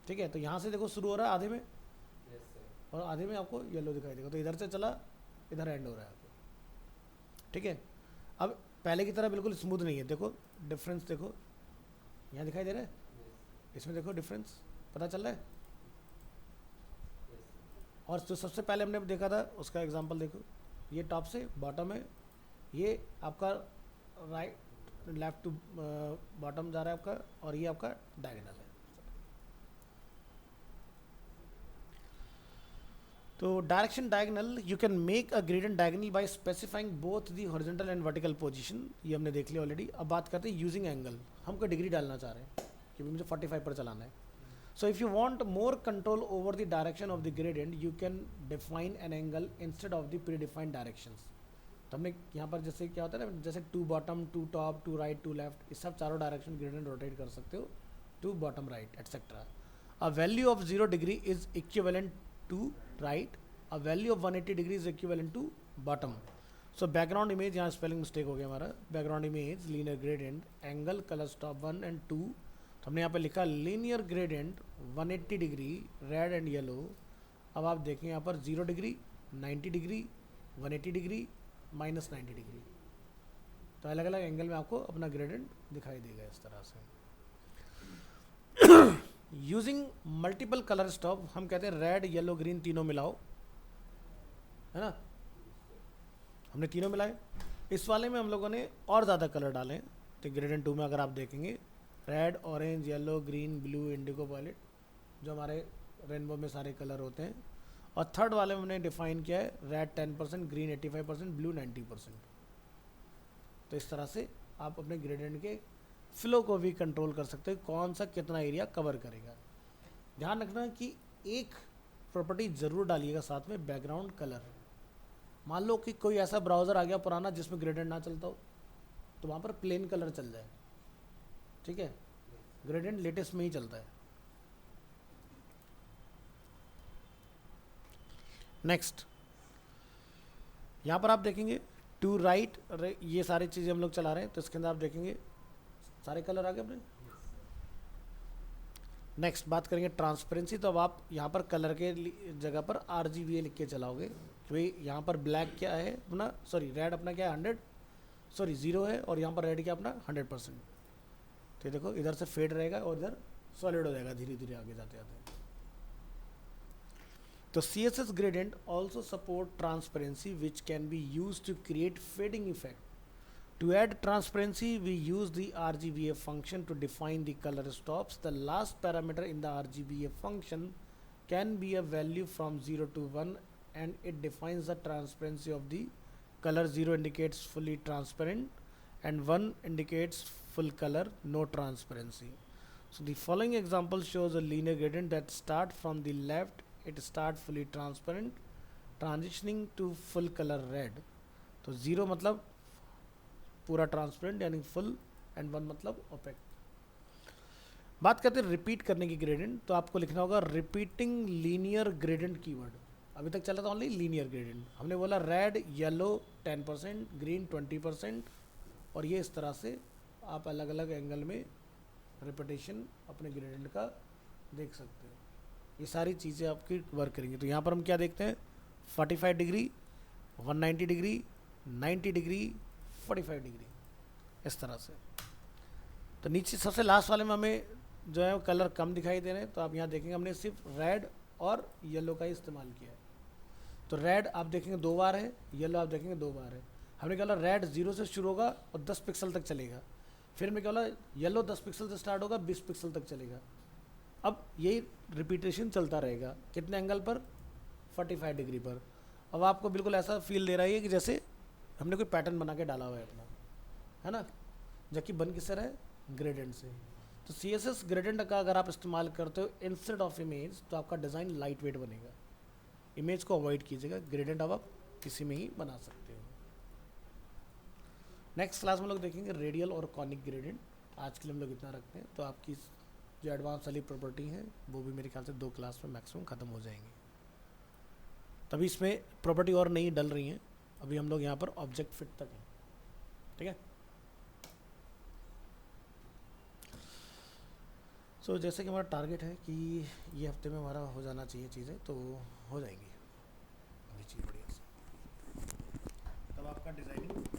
ठीक है, तो यहाँ से देखो शुरू हो रहा है आधे में और आधे में आपको येलो दिखाई देगा, तो इधर से चला इधर एंड हो रहा है आपको। ठीक है, अब पहले की तरह बिल्कुल स्मूथ नहीं है, देखो डिफरेंस, देखो यहाँ दिखाई दे रहा है, इसमें देखो डिफरेंस पता चल रहा है। और जो सबसे पहले हमने देखा था उसका एग्जांपल देखो, ये टॉप से बॉटम है, ये आपका राइट लेफ्ट टू बॉटम जा रहा है आपका, और ये आपका डायगोनल है। तो direction diagonal, you can make a gradient diagonal by specifying both the horizontal and vertical position, ये हमने देख लिया ऑलरेडी। अब बात करते हैं यूजिंग एंगल, हमको डिग्री डालना चाह रहे हैं क्योंकि मुझे 45 पर चलाना है। So if you want more control over the direction of the gradient you can define an angle instead of the pre defined directions. तो हमने यहाँ पर जैसे क्या होता है ना, जैसे to bottom, to top, to right, to left, इस सब चारों डायरेक्शन ग्रेडियंट रोटेट कर सकते हो, to bottom right etcetera. A value of 0 degree is equivalent to right, a value of 180 degree is equivalent to bottom. So background image, यहाँ spelling mistake हो गया हमारा, background image linear gradient angle colour stop 1 and 2। तो हमने यहाँ पे लिखा linear gradient 180 degree red and yellow. अब आप देखें यहाँ पर 0 डिग्री, 90 डिग्री, 180 डिग्री, -90 डिग्री, तो अलग अलग एंगल में आपको अपना ग्रेडियंट दिखाई देगा इस तरह से। यूजिंग मल्टीपल कलर स्टॉप, हम कहते हैं रेड येलो ग्रीन तीनों मिलाओ, है ना, हमने तीनों मिलाए। इस वाले में हम लोगों ने और ज़्यादा कलर डाले, तो ग्रेडियंट 2 में अगर आप देखेंगे red, orange, yellow, green, blue, indigo, violet, जो हमारे रेनबो में सारे कलर होते हैं। और थर्ड वाले में हमने डिफाइन किया है रेड 10%, ग्रीन 85%, ब्लू 90%। तो इस तरह से आप अपने ग्रेडियंट के फ्लो को भी कंट्रोल कर सकते हो, कौन सा कितना एरिया कवर करेगा। ध्यान रखना कि एक प्रॉपर्टी ज़रूर डालिएगा साथ में, बैकग्राउंड कलर। मान लो कि कोई ऐसा ब्राउज़र आ गया पुराना जिसमें ग्रेडियंट ना चलता हो, तो वहाँ पर प्लेन कलर चल जाए। ठीक है, ग्रेडियंट लेटेस्ट में ही चलता है, नेक्स्ट यहाँ पर आप देखेंगे टू राइट, ये सारी चीज़ें हम लोग चला रहे हैं, तो इसके अंदर आप देखेंगे सारे कलर आ गए अपने। नेक्स्ट बात करेंगे ट्रांसपेरेंसी, तो अब आप यहाँ पर कलर के जगह पर RGBA लिख के चलाओगे, क्योंकि यहाँ पर ब्लैक क्या है अपना, सॉरी रेड अपना क्या है 100, सॉरी 0 है, और यहाँ पर रेड क्या अपना 100%। तो देखो इधर से फेड रहेगा और इधर सॉलिड हो जाएगा धीरे धीरे आगे जाते जाते। तो CSS gradient also support transparency which can be used to create fading effect. To add transparency, we use the RGBA function to define the color stops. The last parameter in the RGBA function can be a value from 0 to 1 and it defines the transparency of the color. 0 indicates fully transparent and 1 indicates full color, no transparency. So the following example shows a linear gradient that start from the left. It start fully transparent transitioning to full color red. तो 0 मतलब पूरा transparent यानी full, and 1 मतलब OPEC. बात करते हैं repeat करने की ग्रेडियंट, तो आपको लिखना होगा रिपीटिंग लीनियर ग्रेडियंट कीवर्ड। अभी तक चला था ओनली लीनियर ग्रेडियंट, हमने बोला रेड येलो 10%, ग्रीन 20%, और ये इस तरह से आप अलग अलग एंगल में रिपीटेशन अपने ग्रेडियंट का देख सकते हो। ये सारी चीज़ें आपकी वर्क करेंगी। तो यहाँ पर हम क्या देखते हैं 45 डिग्री, 190 डिग्री, 90 डिग्री, 45 डिग्री, इस तरह से। तो नीचे सबसे लास्ट वाले में हमें जो है कलर कम दिखाई दे रहे हैं, तो आप यहाँ देखेंगे हमने सिर्फ रेड और येलो का ही इस्तेमाल किया है। तो रेड आप देखेंगे 2 बार है, येलो आप देखेंगे 2 बार है। हमने क्या बोला रेड 0 से शुरू होगा और 10 पिक्सल तक चलेगा, फिर मैं क्या बोला येलो 10 पिक्सल से स्टार्ट होगा 20 पिक्सल तक चलेगा। अब यही रिपीटेशन चलता रहेगा कितने एंगल पर 45 डिग्री पर। अब आपको बिल्कुल ऐसा फील दे रहा है कि जैसे हमने कोई पैटर्न बना के डाला हुआ है अपना, है ना, जबकि बन किससे रहा है ग्रेडियंट से। तो CSS ग्रेडियंट का अगर आप इस्तेमाल करते हो इंस्टेड ऑफ इमेज, तो आपका डिज़ाइन लाइट वेट बनेगा। इमेज को अवॉइड कीजिएगा, ग्रेडियंट अब आप किसी में ही बना सकते हो। नेक्स्ट क्लास में लोग देखेंगे रेडियल और कॉनिक ग्रेडियंट। आज के लिए हम लोग इतना रखते हैं, तो आपकी जो एडवांस वाली प्रॉपर्टी है वो भी मेरे ख्याल से 2 क्लास में मैक्सिमम ख़त्म हो जाएंगी। तभी इसमें प्रॉपर्टी और नहीं डल रही हैं, अभी हम लोग यहाँ पर ऑब्जेक्ट फिट तक हैं, ठीक है। सो जैसे कि हमारा टारगेट है कि ये हफ्ते में हमारा हो जाना चाहिए चीज़ें, तो हो जाएंगी अभी चीज़ बढ़िया से। तब आपका डिज़ाइनिंग